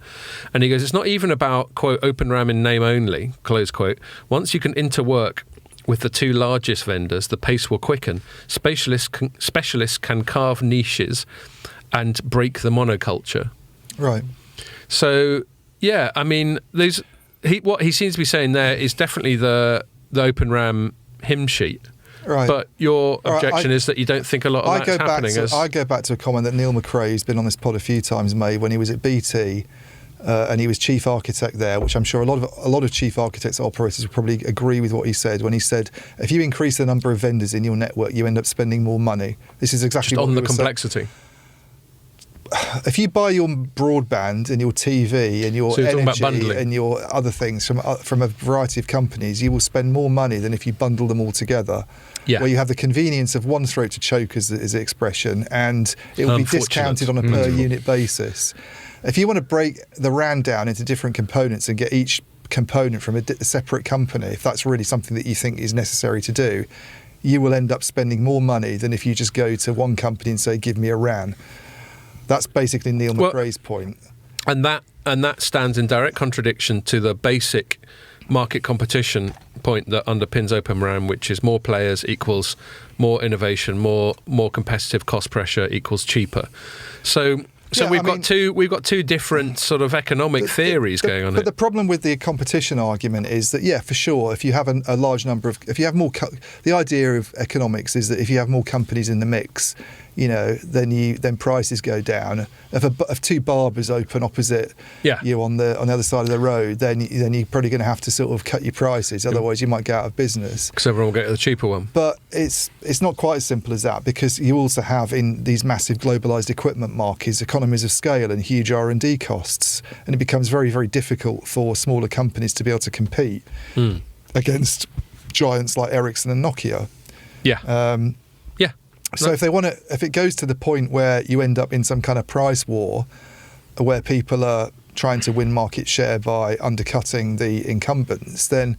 And he goes, it's not even about, quote, Open RAN in name only, close quote. Once you can interwork with the two largest vendors, the pace will quicken. Specialists can carve niches and break the monoculture. Right. So, yeah, I mean, what he seems to be saying there is definitely the Open RAN hymn sheet. Right. But your objection is that you don't think a lot of that's happening. I go back to a comment that Neil McRae's been on this pod a few times made when he was at BT, and he was chief architect there, which I'm sure a lot of chief architects operators would probably agree with what he said when he said, if you increase the number of vendors in your network, you end up spending more money. This is exactly just what on we the complexity. If you buy your broadband and your TV and your energy and your other things from a variety of companies, you will spend more money than if you bundle them all together. Yeah. Where you have the convenience of one throat to choke as the expression, and it will be discounted on a per unit basis. If you want to break the RAN down into different components and get each component from a separate company, if that's really something that you think is necessary to do, you will end up spending more money than if you just go to one company and say, give me a RAN. That's basically Neil McRae's point. And that stands in direct contradiction to the basic market competition point that underpins Open RAN, which is more players equals more innovation, more competitive cost pressure equals cheaper. So we've got two different sort of economic theories going on. But the problem with the competition argument is that, yeah, for sure, if you have a large number of, if you have more, the idea of economics is that if you have more companies in the mix, then prices go down. If two barbers open opposite you on the other side of the road, then you're probably going to have to sort of cut your prices. Otherwise, you might get out of business. Because everyone will get the cheaper one. But it's not quite as simple as that, because you also have in these massive globalised equipment markets economies of scale and huge R&D costs, and it becomes very, very difficult for smaller companies to be able to compete against giants like Ericsson and Nokia. Yeah. So if it goes to the point where you end up in some kind of price war, where people are trying to win market share by undercutting the incumbents, then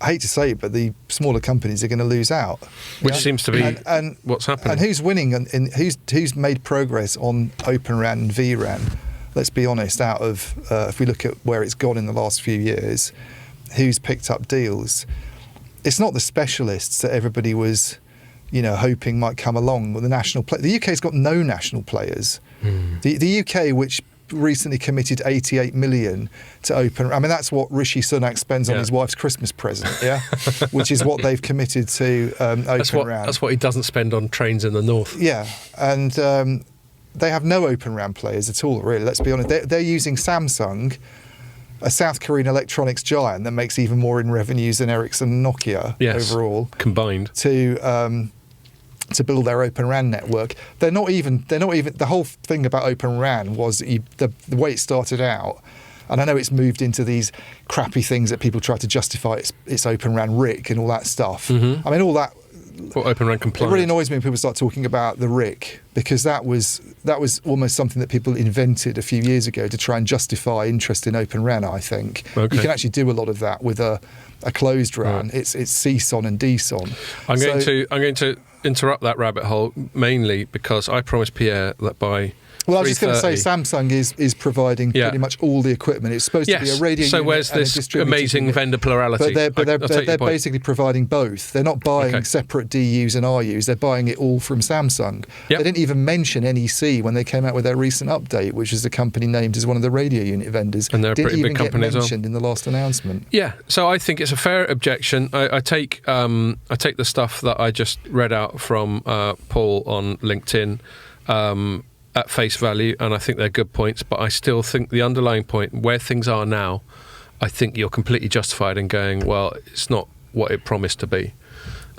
I hate to say it, but the smaller companies are going to lose out. Which seems to be what's happening. And who's winning and who's made progress on Open RAN and vRAN? Let's be honest, out of if we look at where it's gone in the last few years, who's picked up deals? It's not the specialists that everybody was hoping might come along with the national play. The UK's got no national players. The UK, which recently committed 88 million to Open, I mean, that's what Rishi Sunak spends on his wife's Christmas present, which is what they've committed to Open RAN. That's what he doesn't spend on trains in the north. Yeah, and they have no Open RAN players at all, really. Let's be honest. They're using Samsung, a South Korean electronics giant that makes even more in revenues than Ericsson and Nokia overall combined to build their Open RAN network. They're not even. The whole thing about Open RAN was the way it started out. And I know it's moved into these crappy things that people try to justify its Open RAN RIC and all that stuff. Mm-hmm. I mean, all that. For Open RAN compliance. It really annoys me when people start talking about the RIC, because that was almost something that people invented a few years ago to try and justify interest in Open RAN. I think you can actually do a lot of that with a closed RAN. Right. It's CSON and DSON. I'm going to interrupt that rabbit hole mainly because I promised Pierre that by Well, I was just going to say Samsung is providing pretty much all the equipment. It's supposed to be a radio unit. So where's this amazing unit. Vendor plurality? But they're basically providing both. They're not buying separate DUs and RUs. They're buying it all from Samsung. Yep. They didn't even mention NEC when they came out with their recent update, which is the company named as one of the radio unit vendors. And they're a pretty big company as well. Didn't even get mentioned in the last announcement. Yeah, so I think it's a fair objection. I take the stuff that I just read out from Paul on LinkedIn at face value, and I think they're good points, but I still think the underlying point, where things are now, I think you're completely justified in going, well, it's not what it promised to be.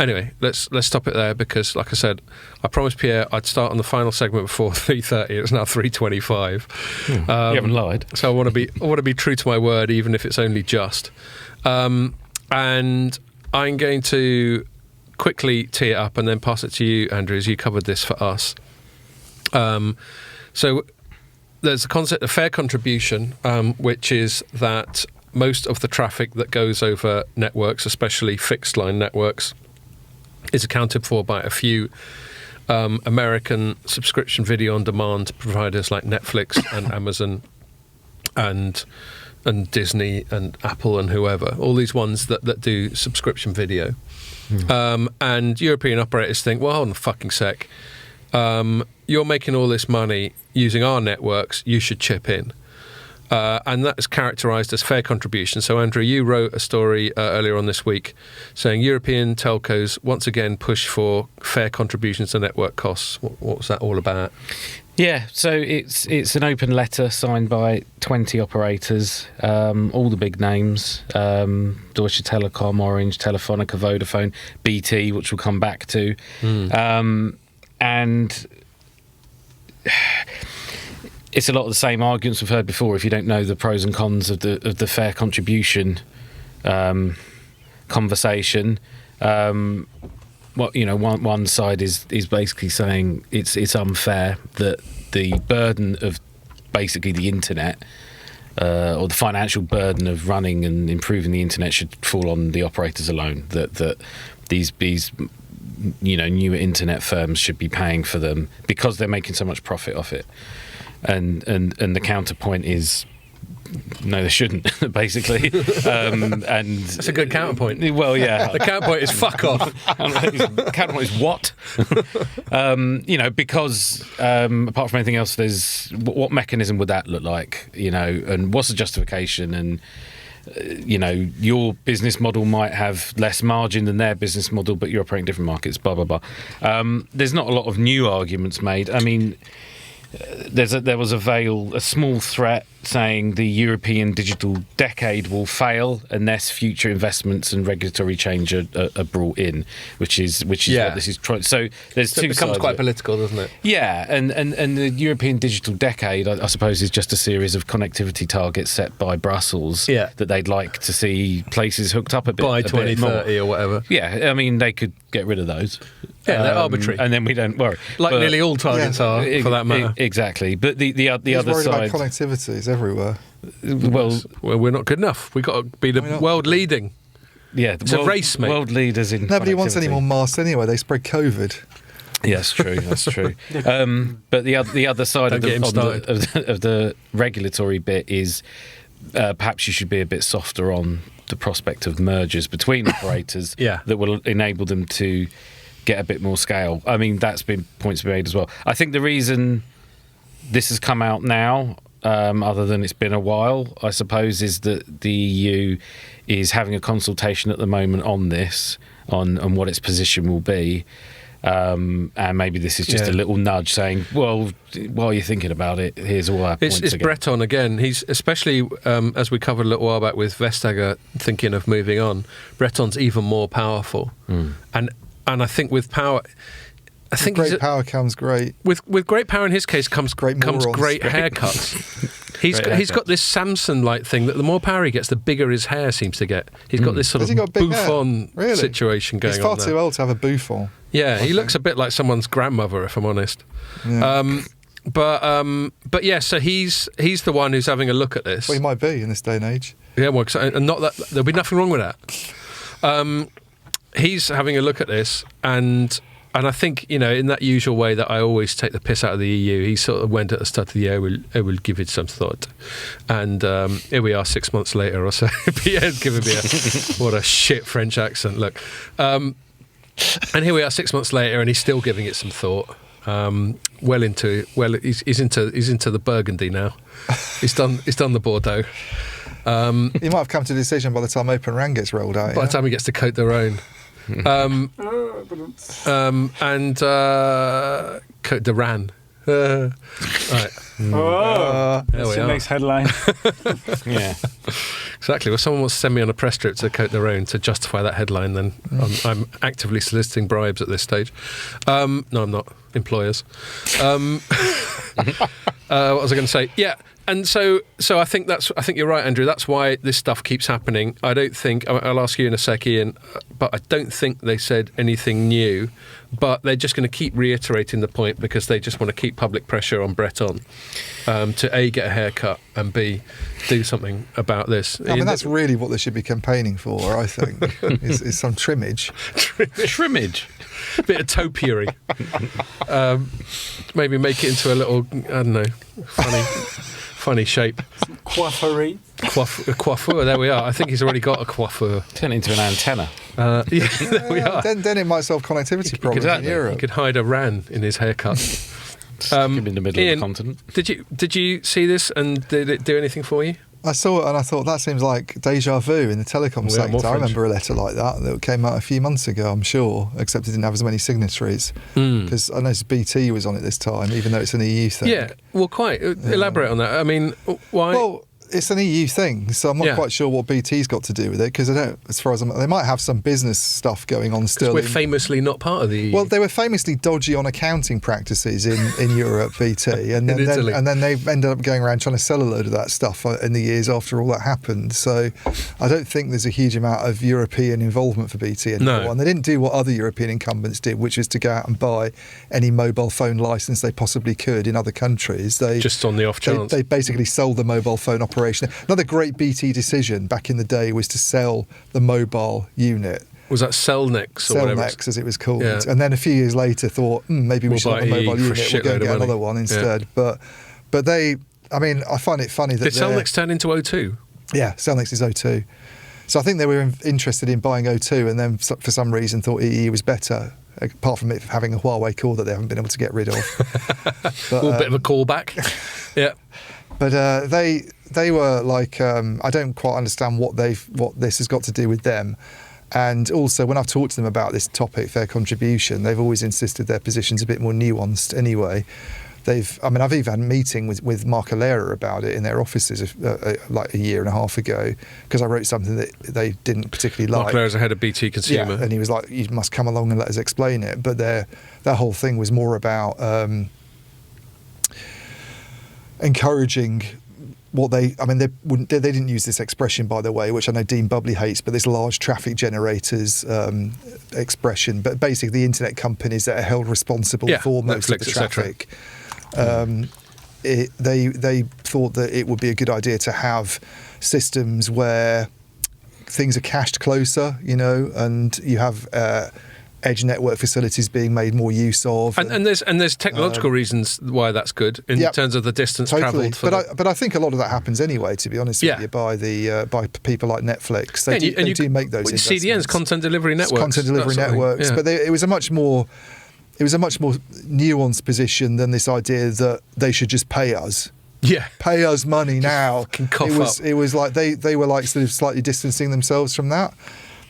Anyway, let's stop it there because, like I said, I promised Pierre I'd start on the final segment before 3:30. It's now 3:25. You haven't lied. So I want to be true to my word, even if it's only just. And I'm going to quickly tee it up and then pass it to you, Andrew, as you covered this for us. So there's the concept of fair contribution, which is that most of the traffic that goes over networks, especially fixed line networks, is accounted for by a few American subscription video on demand providers like Netflix and Amazon and Disney and Apple and whoever, all these ones that do subscription video. And European operators think, well, hold on a fucking sec. You're making all this money using our networks, you should chip in. And that is characterised as fair contribution. So, Andrew, you wrote a story earlier on this week saying European telcos once again push for fair contributions to network costs. What was that all about? Yeah, so it's an open letter signed by 20 operators, all the big names, Deutsche Telekom, Orange, Telefonica, Vodafone, BT, which we'll come back to. And it's a lot of the same arguments we've heard before. If you don't know the pros and cons of the fair contribution conversation, one side is basically saying it's unfair that the burden of basically the internet or the financial burden of running and improving the internet should fall on the operators alone. That these newer internet firms should be paying for them because they're making so much profit off it. And the counterpoint is no, they shouldn't, basically. And that's a good counterpoint. Well, yeah. The counterpoint is fuck off. The counterpoint is what? Because apart from anything else, there's what mechanism would that look like? And what's the justification? And your business model might have less margin than their business model, but you're operating different markets. Blah blah blah. There's not a lot of new arguments made. I mean, there was a small threat saying the European digital decade will fail unless future investments and regulatory change are brought in, which is what this is trying. So there's two sides. It becomes quite political, doesn't it? Yeah, and the European digital decade, I suppose, is just a series of connectivity targets set by Brussels that they'd like to see places hooked up a bit by 2030 or whatever. Yeah, I mean they could get rid of those. Yeah, they're arbitrary, and then we don't worry. Like nearly all targets are, for that matter. Exactly, but the other side. About connectivity is everywhere. Well, we're not good enough. We've got to be the world leading. Yeah, it's a race, mate. World leaders in nobody wants any more masks anyway. They spread COVID. Yeah, that's true. That's true. But the other side of the regulatory bit is perhaps you should be a bit softer on the prospect of mergers between operators that will enable them to get a bit more scale. I mean, that's been points made as well. I think the reason this has come out now, other than it's been a while, I suppose, is that the EU is having a consultation at the moment on this, on what its position will be. And maybe this is just a little nudge saying, well, while you're thinking about it, here's all our points. It's Breton again. He's especially, as we covered a little while back with Vestager thinking of moving on, Breton's even more powerful. And I think with power... I think great power comes great. With great power in his case comes great haircuts. He's got this Samson-like thing that the more power he gets, the bigger his hair seems to get. He's got this sort of Buffon situation going on. He's far too old to have a Buffon. Yeah, he looks a bit like someone's grandmother, if I'm honest. Yeah. But yeah, so he's the one who's having a look at this. Well, he might be in this day and age. Yeah, well, and not that there'll be nothing wrong with that. He's having a look at this, and I think, in that usual way that I always take the piss out of the EU, he sort of went at the start of the year, I will give it some thought. And here we are 6 months later or so. Pierre's giving me what a shit French accent, look. And here we are 6 months later, and he's still giving it some thought. He's into the Burgundy now. He's done the Bordeaux. He might have come to a decision by the time Open RAN gets rolled out. By the time he gets to Côte d'Aron. And Côte d'Aran. Right. Oh, There that's we the are. next headline. Yeah. Exactly. Well, someone wants to send me on a press trip to Coat their Own to justify that headline, then I'm actively soliciting bribes at this stage. No, I'm not. Employers. What was I going to say? Yeah. And so I think you're right, Andrew. That's why this stuff keeps happening. I don't think I'll ask you in a sec, Ian, but I don't think they said anything new. But they're just going to keep reiterating the point because they just want to keep public pressure on Breton to A, get a haircut, and B, do something about this. I mean, that's really what they should be campaigning for, I think, is some trimmage. Trimmage. Bit of topiary. Maybe make it into a little, I don't know, funny shape. Coiffury. Coiffeur, there we are. I think he's already got a coiffeur. Turn it into an antenna. Yeah, there we are. Then it might solve connectivity problems in You Europe. could hide a ran in his haircut. Stick him in the middle Ian, of the continent. Did you see this and did it do anything for you? I saw it and I thought that seems like deja vu in the telecom We are more sector. I French. remember a letter like that came out a few months ago, I'm sure, except it didn't have as many signatories. Because I noticed BT was on it this time, even though it's an EU thing. Yeah, well, quite. Elaborate on that. I mean, why? Well, it's an EU thing, so I'm not quite sure what BT's got to do with it, because I don't, as far as they might have some business stuff going on still. We're famously not part of the EU. Well, they were famously dodgy on accounting practices in Europe, BT, and then, Italy. and then they ended up going around trying to sell a load of that stuff in the years after all that happened. So I don't think there's a huge amount of European involvement for BT anymore. No. And they didn't do what other European incumbents did, which was to go out and buy any mobile phone license they possibly could in other countries. They just on the off chance. They basically sold the mobile phone operation. Another great BT decision back in the day was to sell the mobile unit. Was that Cellnex or whatever? Cellnex, as it was called. Yeah. And then a few years later thought, maybe we We'll should have a buy mobile EE for a unit. We'll go shitload and of get money. another one instead. But they, I mean, I find it funny that Did Cellnex turn into O2? Yeah, Cellnex is O2. So I think they were interested in buying O2 and then for some reason thought EE was better, apart from it having a Huawei core that they haven't been able to get rid of. But, A bit of a callback. Yeah. But they were like, I don't quite understand what this has got to do with them. And also, when I've talked to them about this topic, fair contribution, they've always insisted their position's a bit more nuanced anyway. I've even had a meeting with Mark Alera about it in their offices like a year and a half ago, because I wrote something that they didn't particularly like. Mark Alera's head of BT Consumer. Yeah, and he was like, you must come along and let us explain it. But their whole thing was more about encouraging what they didn't use this expression, by the way, which I know Dean Bubley hates, but this large traffic generators expression. But basically, the internet companies that are held responsible for most Netflix, of the traffic, they thought that it would be a good idea to have systems where things are cached closer, and you have edge network facilities being made more use of, and there's technological reasons why that's good in terms of the distance travelled. But I think a lot of that happens anyway. To be honest with you, by people like Netflix, they do make those investments. CDNs, content delivery networks. But it was a much more nuanced position than this idea that they should just pay us. Yeah, pay us money now. It was like they were like sort of slightly distancing themselves from that.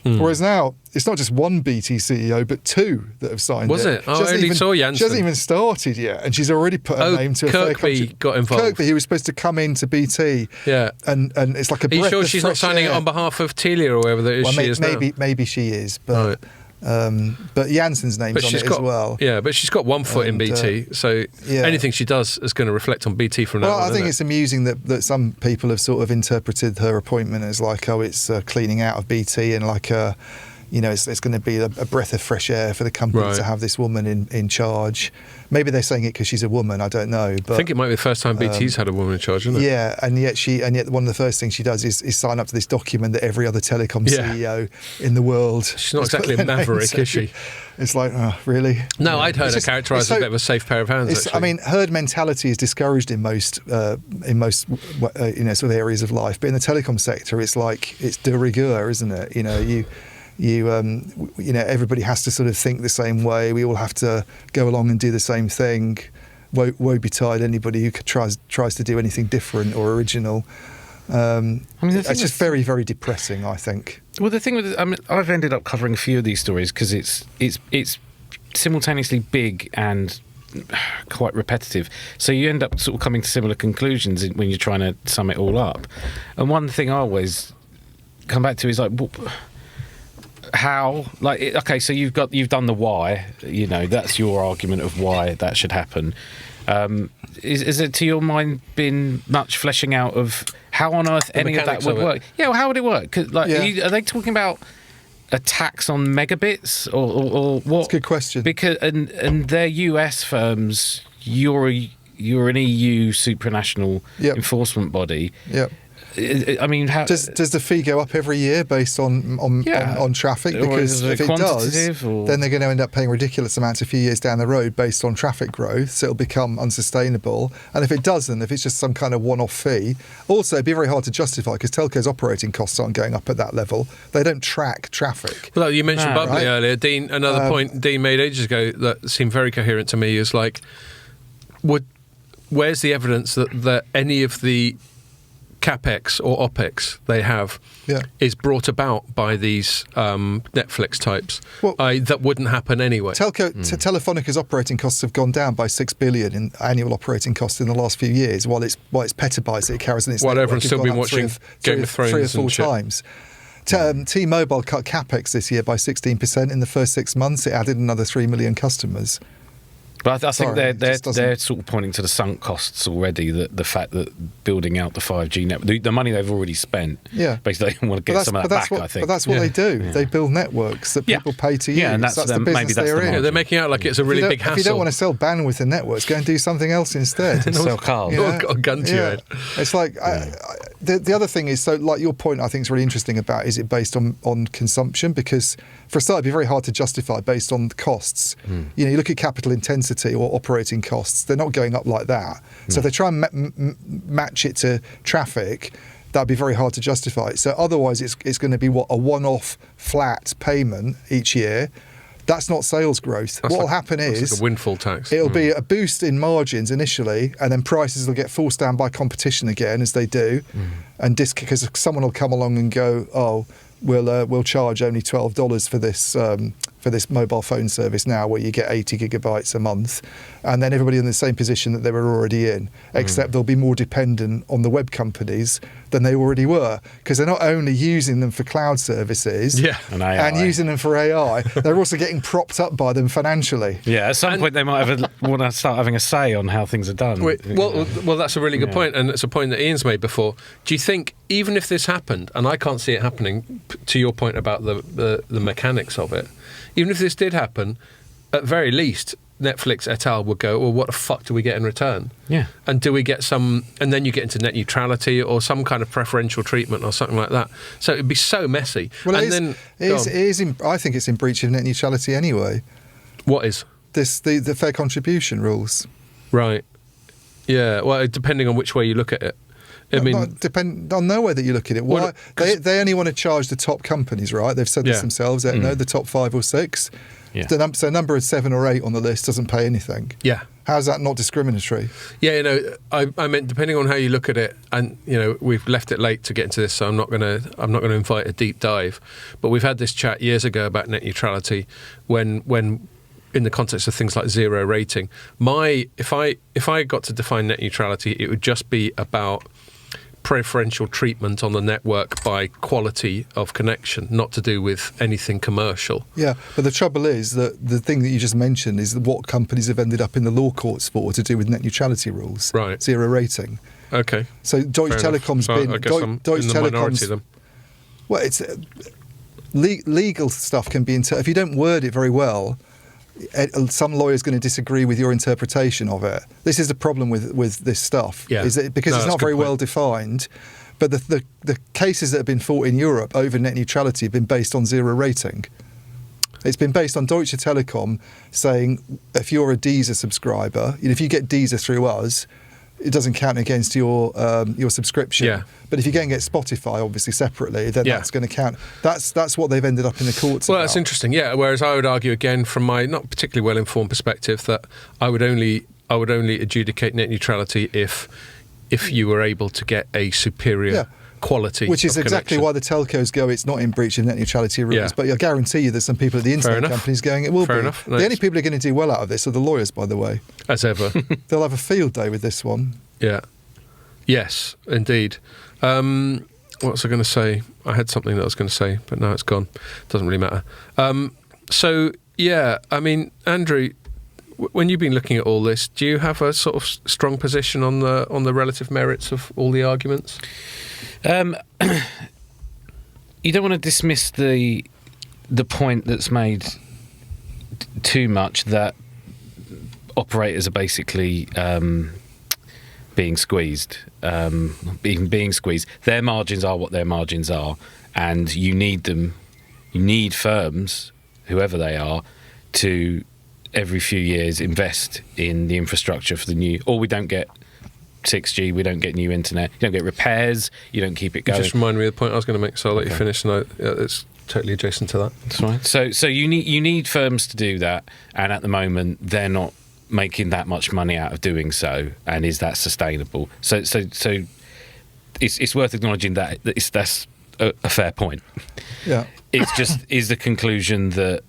Whereas now, it's not just one BT CEO, but two that have signed it. Was it? I only saw Janssen. She hasn't even started yet, and she's already put her name to a fair Kirkby got involved. Kirkby, he was supposed to come into BT. Yeah. And it's like a breath Are you sure of she's not fresh signing air. it on behalf of Telia or whoever that she is now? Maybe she is, but... but Janssen's name's on it as well. Yeah, but she's got one foot in BT, so anything she does is going to reflect on BT from now on. Well, I think it's amusing that some people have sort of interpreted her appointment as like, it's cleaning out of BT and like it's going to be a breath of fresh air for the company to have this woman in charge. Maybe they're saying it because she's a woman. I don't know. But I think it might be the first time BT's had a woman in charge, isn't it? Yeah, and yet one of the first things she does is sign up to this document that every other telecom CEO in the world. She's not exactly a maverick, is she? It's like, really? No, I'd heard her characterised as a bit of a safe pair of hands. I mean, herd mentality is discouraged in most sort of areas of life, but in the telecom sector, it's like it's de rigueur, isn't it? Everybody has to sort of think the same way. We all have to go along and do the same thing. Woe betide anybody who tries to do anything different or original. It's just very, very depressing, I think. Well, the thing with I've ended up covering a few of these stories because it's simultaneously big and quite repetitive. So you end up sort of coming to similar conclusions when you're trying to sum it all up. And one thing I always come back to is like, how? Like, okay, so you've done the why. You know, that's your argument of why that should happen. Is it, to your mind, been much fleshing out of how on earth any of that would work? Yeah, well, how would it work? 'Cause, like, are they talking about a tax on megabits or what? That's a good question. Because and they're US firms. You're an EU supranational enforcement body. Yeah. I mean, how does the fee go up every year based on traffic? Because if it does, then they're going to end up paying ridiculous amounts a few years down the road based on traffic growth. So it'll become unsustainable. And if it doesn't, if it's just some kind of one-off fee, also it'd be very hard to justify because telco's operating costs aren't going up at that level. They don't track traffic. Well, you mentioned Bubbly earlier, Dean. Another point Dean made ages ago that seemed very coherent to me is like, where's the evidence that any of the CapEx or OpEx they have is brought about by these Netflix types that wouldn't happen anyway. Telefonica's operating costs have gone down by $6 billion in annual operating costs in the last few years, while its petabytes that it carries in its while network everyone's still been watching Game of Thrones 3 or 4 and shit. times. T-Mobile cut CapEx this year by 16%. In the first 6 months, it added another 3 million customers. But I think they're sort of pointing to the sunk costs already. The fact that building out the 5G network, the money they've already spent, basically they want to get some of that back. I think. But that's what they do. Yeah. They build networks that people pay to use. Yeah, and that's the business they're in. They're making out like it's a really big hassle. If you don't want to sell bandwidth and networks, go and do something else instead. Sell cars. Got a gun to your head. It's like the other thing is, so like your point, I think is really interesting about is it based on consumption? Because for a start, it'd be very hard to justify based on the costs. You know, you look at capital intensity or operating costs; they're not going up like that. So if they try and match it to traffic, that'd be very hard to justify. So otherwise, it's going to be a one-off flat payment each year. That's not sales growth. What will happen is like a windfall tax. It'll be a boost in margins initially, and then prices will get forced down by competition again, as they do, and because someone will come along and go, "Oh, we'll charge only $12 for this mobile phone service now, where you get 80 gigabytes a month," and then everybody in the same position that they were already in, except they'll be more dependent on the web companies than they already were, because they're not only using them for cloud services and using them for AI, they're also getting propped up by them financially. Yeah, at some point they might want to start having a say on how things are done. Well, that's a really good point, and it's a point that Ian's made before. Do you think, even if this happened, and I can't see it happening, to your point about the mechanics of it, even if this did happen, at very least, Netflix et al. Would go, well, what the fuck do we get in return? Yeah. And do we get some, and then you get into net neutrality or some kind of preferential treatment or something like that. So it'd be so messy. Well, and I think it's in breach of net neutrality anyway. What is? The fair contribution rules. Right. Yeah, well, depending on which way you look at it. Depend on no way that you look at it. Why they only want to charge the top companies, right? They've said this themselves. The top 5 or 6. Yeah. So number of 7 or 8 on the list doesn't pay anything. Yeah. How's that not discriminatory? Yeah, I meant depending on how you look at it, and we've left it late to get into this, so I'm not going to invite a deep dive. But we've had this chat years ago about net neutrality when in the context of things like zero rating. If I got to define net neutrality, it would just be about preferential treatment on the network by quality of connection, not to do with anything commercial. Yeah, but the trouble is that the thing that you just mentioned is what companies have ended up in the law courts for to do with net neutrality rules. Right. Zero rating. Okay. So Deutsche Telekom's been... I guess I'm in the minority of them. Well, it's... legal stuff can be... if you don't word it very well, some lawyer's going to disagree with your interpretation of it. This is the problem with this stuff, is that because it's not very well defined. But the cases that have been fought in Europe over net neutrality have been based on zero rating. It's been based on Deutsche Telekom saying if you're a Deezer subscriber, if you get Deezer through us, it doesn't count against your subscription. Yeah. But if you go and get Spotify, obviously separately, then that's going to count. That's what they've ended up in the courts. Well, that's interesting. Yeah. Whereas I would argue again, from my not particularly well-informed perspective, that I would only adjudicate net neutrality if you were able to get a superior quality. Which is of exactly connection. why the telcos go, it's not in breach of net neutrality rules. Yeah. But I guarantee you there's some people at the internet enough. companies going, it will Fair be. enough. No, The only it's- people who are going to do well out of this are the lawyers, by the way. As ever. They'll have a field day with this one. Yeah. Yes, indeed. What was I going to say? I had something that I was going to say, but now it's gone. Doesn't really matter. So, yeah, I mean, Andrew, when you've been looking at all this, do you have a sort of strong position on the relative merits of all the arguments? You don't want to dismiss the point that's made too much that operators are basically being squeezed. Being squeezed. Their margins are what their margins are, and you need them. You need firms, whoever they are, to every few years invest in the infrastructure for the new. Or we don't get 6G, we don't get new internet, you don't get repairs, you don't keep it You going. just remind me of the point I was going to make, so I'll let you Okay. finish. And it's totally adjacent to that. That's right. So you need firms to do that, and at the moment they're not making that much money out of doing so. And is that sustainable? So it's worth acknowledging that that's a fair point. Yeah. It's just is the conclusion that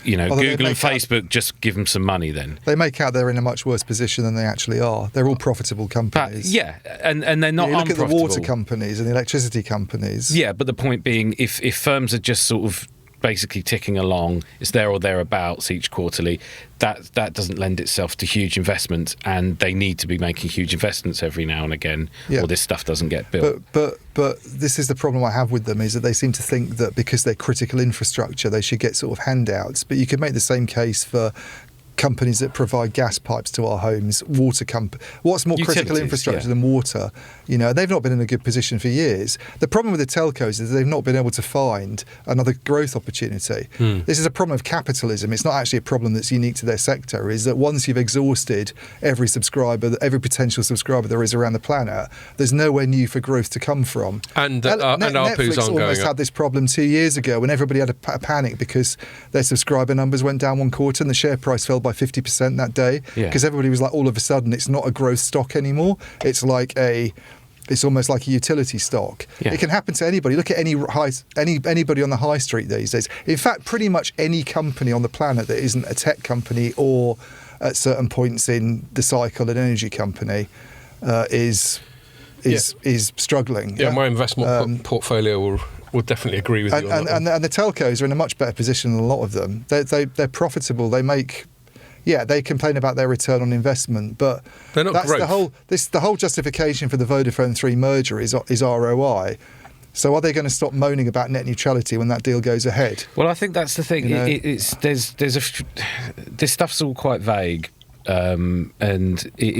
Although they Google and make out- Facebook just give them some money then. They make out they're in a much worse position than they actually are. They're all profitable But companies. yeah, and they're not You look at the unprofitable. water companies and the electricity companies. Yeah, but the point being, if firms are just sort of basically ticking along, it's there or thereabouts each quarterly, that doesn't lend itself to huge investments, and they need to be making huge investments every now and again, Yeah. or this stuff doesn't get built. But this is the problem I have with them, is that they seem to think that because they're critical infrastructure, they should get sort of handouts. But you could make the same case for companies that provide gas pipes to our homes, water what's more critical Utilities, infrastructure yeah. than water? They've not been in a good position for years. The problem with the telcos is they've not been able to find another growth opportunity. This is a problem of capitalism. It's not actually a problem that's unique to their sector, is that once you've exhausted every potential subscriber there is around the planet, there's nowhere new for growth to come from. And ARPUs Netflix aren't going almost up. had this problem 2 years ago when everybody had a panic because their subscriber numbers went down one quarter and the share price fell by 50% that day, Yeah. because everybody was like, all of a sudden it's not a growth stock anymore, it's almost like a utility stock. Yeah. It can happen to anybody. Look at anybody on the high street these days. In fact, pretty much any company on the planet that isn't a tech company or at certain points in the cycle an energy company is struggling. Yeah, my investment portfolio will definitely agree with you on that. And the telcos are in a much better position than a lot of them. They're profitable. They complain about their return on investment, but They're not that's growth. the whole justification for the Vodafone 3 merger is ROI. So are they going to stop moaning about net neutrality when that deal goes ahead? Well, I think that's the thing. This stuff's all quite vague, and it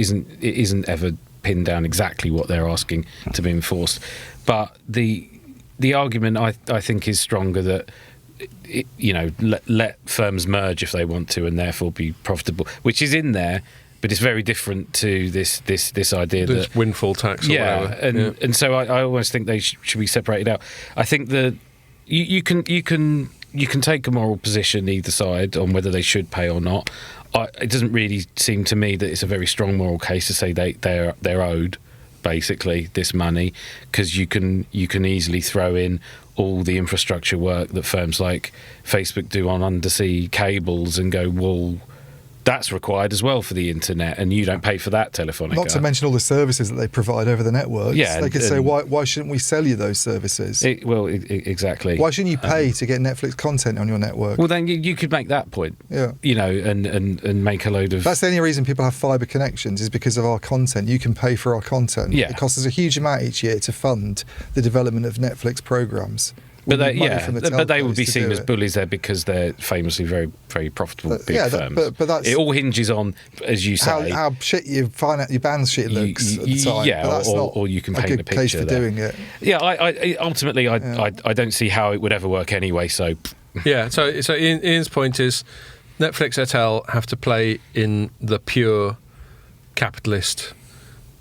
isn't ever pinned down exactly what they're asking to be enforced. But the argument I think is stronger that let firms merge if they want to and therefore be profitable, which is in there, but it's very different to this idea This that windfall tax or whatever. and so I always think they should be separated out. I think that you can take a moral position either side on whether they should pay or not. It doesn't really seem to me that it's a very strong moral case to say they're owed basically this money, because you can easily throw in all the infrastructure work that firms like Facebook do on undersea cables and go, well, that's required as well for the internet, and you don't pay for that, Telefonica. Not to mention all the services that they provide over the networks. Yeah, they could say, why shouldn't we sell you those services? Exactly. Why shouldn't you pay to get Netflix content on your network? Well, then you could make that point. Yeah. And make a load of. That's the only reason people have fibre connections, is because of our content. You can pay for our content. Yeah. It costs us a huge amount each year to fund the development of Netflix programmes. But We they, need money from the but they would telcos be to seen do as it. bullies there because they're famously very, very profitable big firms. But that's it all hinges on, as you say, how shit your band's shit looks at the time. yeah, but that's or you can not a paint good a case picture for there. doing it. Yeah, I ultimately I don't see how it would ever work anyway. So Yeah, so Ian's point is Netflix et al. Have to play in the pure capitalist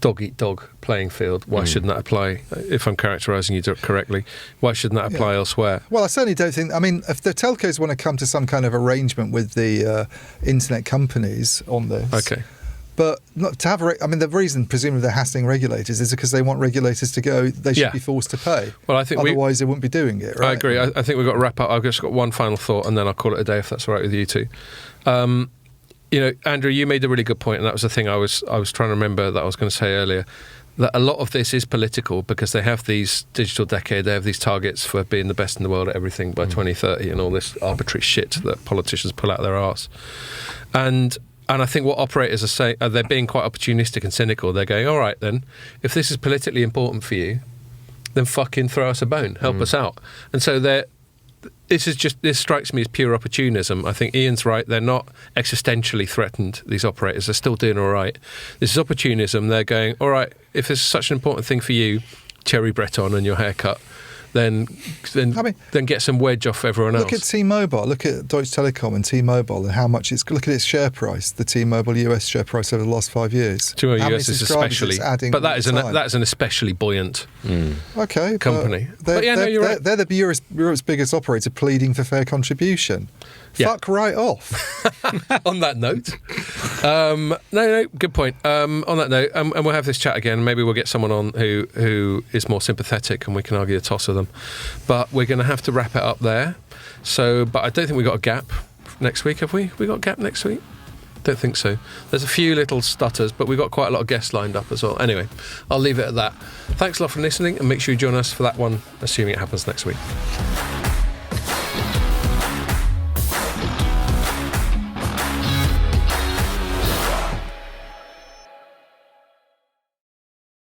dog-eat-dog playing field. Why shouldn't that apply, if I'm characterising you correctly, why shouldn't that apply elsewhere? Well, I certainly don't think. I mean, if the telcos want to come to some kind of arrangement with the internet companies on this, Okay. But not to have, the reason presumably they're hassling regulators is because they want regulators to go, they should be forced to pay. Well, I think otherwise they wouldn't be doing it, right? I agree. I think we've got to wrap up. I've just got one final thought and then I'll call it a day if that's all right with you two. Andrew, you made a really good point, and that was the thing I was trying to remember that I was going to say earlier, that a lot of this is political because they have these digital decade, they have these targets for being the best in the world at everything by 2030 and all this arbitrary shit that politicians pull out their arse. And I think what operators are saying, they're being quite opportunistic and cynical. They're going, all right then, if this is politically important for you, then fucking throw us a bone, help us out. And so this strikes me as pure opportunism. I think Ian's right. They're not existentially threatened, these operators. They're still doing all right. This is opportunism. They're going, all right, if this is such an important thing for you, Thierry Breton and your haircut, then get some wedge off everyone else. Look at T-Mobile. Look at Deutsche Telekom and T-Mobile and how much it's... Look at its share price, the T-Mobile US share price over the last 5 years. T-Mobile US is especially... But that's an especially buoyant company. They're Europe's biggest operator pleading for fair contribution. Fuck right off. On that note. No, good point. On that note, and we'll have this chat again. Maybe we'll get someone on who is more sympathetic and we can argue a toss with them. But we're going to have to wrap it up there. But I don't think we've got a gap next week, have we? We got a gap next week? Don't think so. There's a few little stutters, but we've got quite a lot of guests lined up as well. Anyway, I'll leave it at that. Thanks a lot for listening, and make sure you join us for that one, assuming it happens next week.